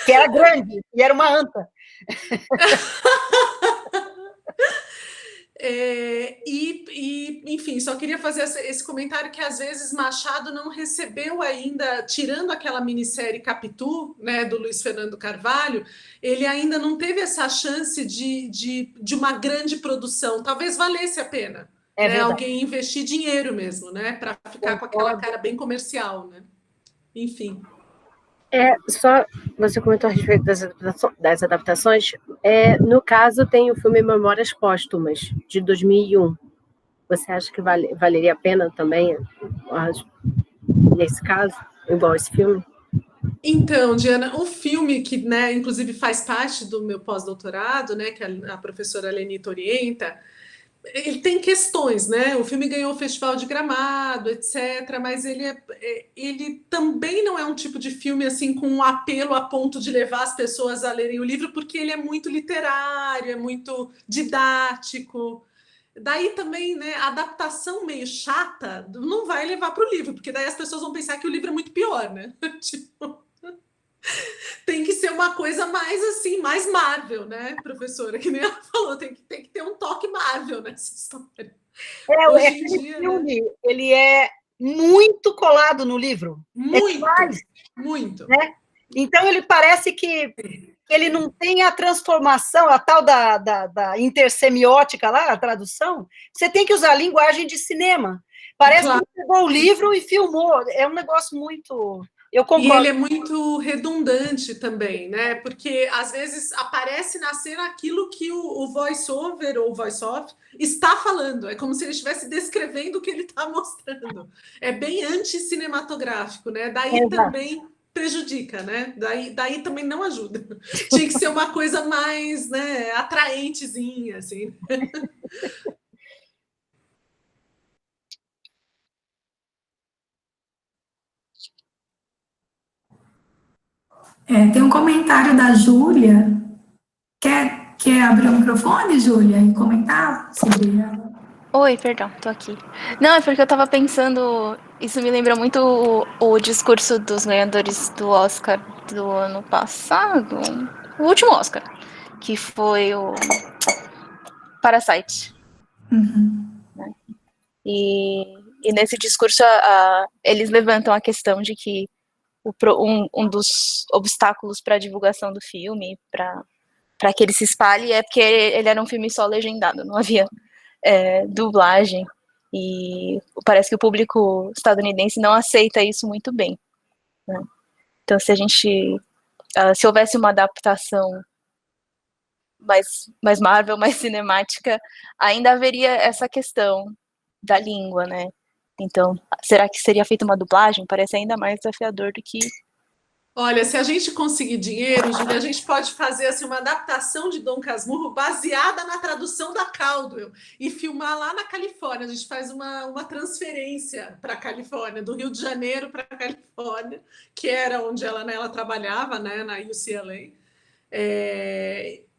Que era grande, e era uma anta. Enfim, só queria fazer esse comentário que, às vezes, Machado não recebeu ainda, tirando aquela minissérie Capitu, né, do Luiz Fernando Carvalho, ele ainda não teve essa chance de uma grande produção. Talvez valesse a pena. Alguém investir dinheiro mesmo, né? Para ficar com aquela cara bem comercial, né? Enfim. Só você comentou a respeito das adaptações. No caso, tem o filme Memórias Póstumas, de 2001. Você acha que valeria a pena também, nesse caso, igual esse filme? Então, Diana, o filme que, né, inclusive faz parte do meu pós-doutorado, né, que a professora Lenita orienta, ele tem questões, né? O filme ganhou o Festival de Gramado, etc., mas ele também não é um tipo de filme assim com um apelo a ponto de levar as pessoas a lerem o livro, porque ele é muito literário, é muito didático. Daí também, né, a adaptação meio chata não vai levar para o livro, porque daí as pessoas vão pensar que o livro é muito pior, né? Tipo... Tem que ser uma coisa mais assim, mais Marvel, né, professora? Que nem ela falou, tem que ter um toque Marvel nessa história. Hoje em dia, filme, né? Ele é muito colado no livro. Muito. Né? Então ele parece que ele não tem a transformação, a tal da intersemiótica lá, a tradução. Você tem que usar a linguagem de cinema. Parece que pegou o livro e filmou. É um negócio muito... Eu concordo. E ele é muito redundante também, né? Porque às vezes aparece na cena aquilo que o voice-over ou voice-off está falando. É como se ele estivesse descrevendo o que ele está mostrando. É bem anti-cinematográfico, né? Daí também prejudica, né? Daí também não ajuda. Tinha que ser uma coisa mais, né, atraentezinha, assim. Tem um comentário da Júlia. Quer abrir o microfone, Júlia, e comentar sobre ela? Oi, perdão, tô aqui. Não, é porque eu tava pensando... Isso me lembra muito o discurso dos ganhadores do Oscar do ano passado. O último Oscar, que foi o Parasite. Uhum. Né? E nesse discurso eles levantam a questão de que um dos obstáculos para a divulgação do filme, para que ele se espalhe, é porque ele era um filme só legendado, não havia dublagem, e parece que o público estadunidense não aceita isso muito bem, né? Então, se houvesse uma adaptação mais Marvel, mais cinemática, ainda haveria essa questão da língua, né? Então, será que seria feita uma dublagem? Parece ainda mais desafiador do que... Olha, se a gente conseguir dinheiro, Júlia, a gente pode fazer assim, uma adaptação de Dom Casmurro baseada na tradução da Caldwell e filmar lá na Califórnia. A gente faz uma transferência para a Califórnia, do Rio de Janeiro para a Califórnia, que era onde ela trabalhava, né, na UCLA.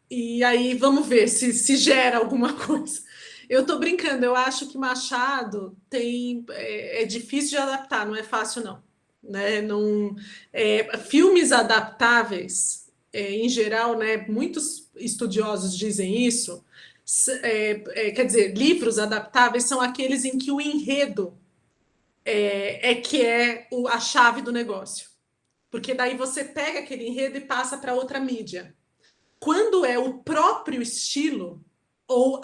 E aí vamos ver se gera alguma coisa. Eu estou brincando, eu acho que Machado é difícil de adaptar, não é fácil, não. Né? Filmes adaptáveis, em geral, né, muitos estudiosos dizem isso, quer dizer, livros adaptáveis são aqueles em que o enredo que é a chave do negócio. Porque daí você pega aquele enredo e passa para outra mídia. Quando é o próprio estilo, ou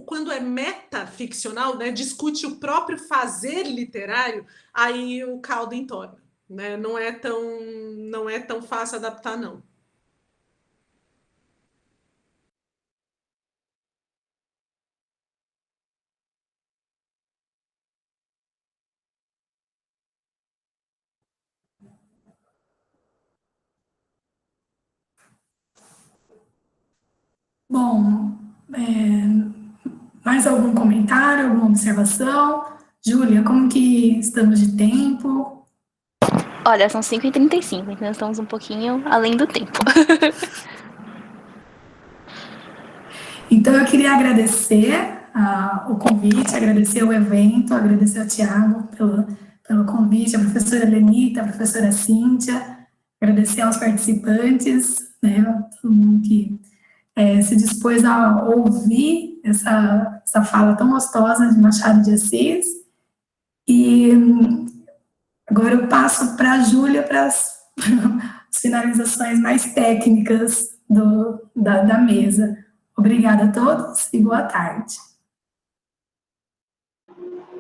quando é metaficcional, né, discute o próprio fazer literário, aí o caldo entorna, né? Não é tão fácil adaptar, não. Bom, mais algum comentário, alguma observação? Júlia, como que estamos de tempo? Olha, são 5h35, então estamos um pouquinho além do tempo. Então, eu queria agradecer o convite, agradecer o evento, agradecer ao Tiago pelo convite, a professora Lenita, a professora Cíntia, agradecer aos participantes, né, todo mundo que se dispôs a ouvir essa fala tão gostosa de Machado de Assis. E agora eu passo para a Júlia para as finalizações mais técnicas da mesa. Obrigada a todos e boa tarde.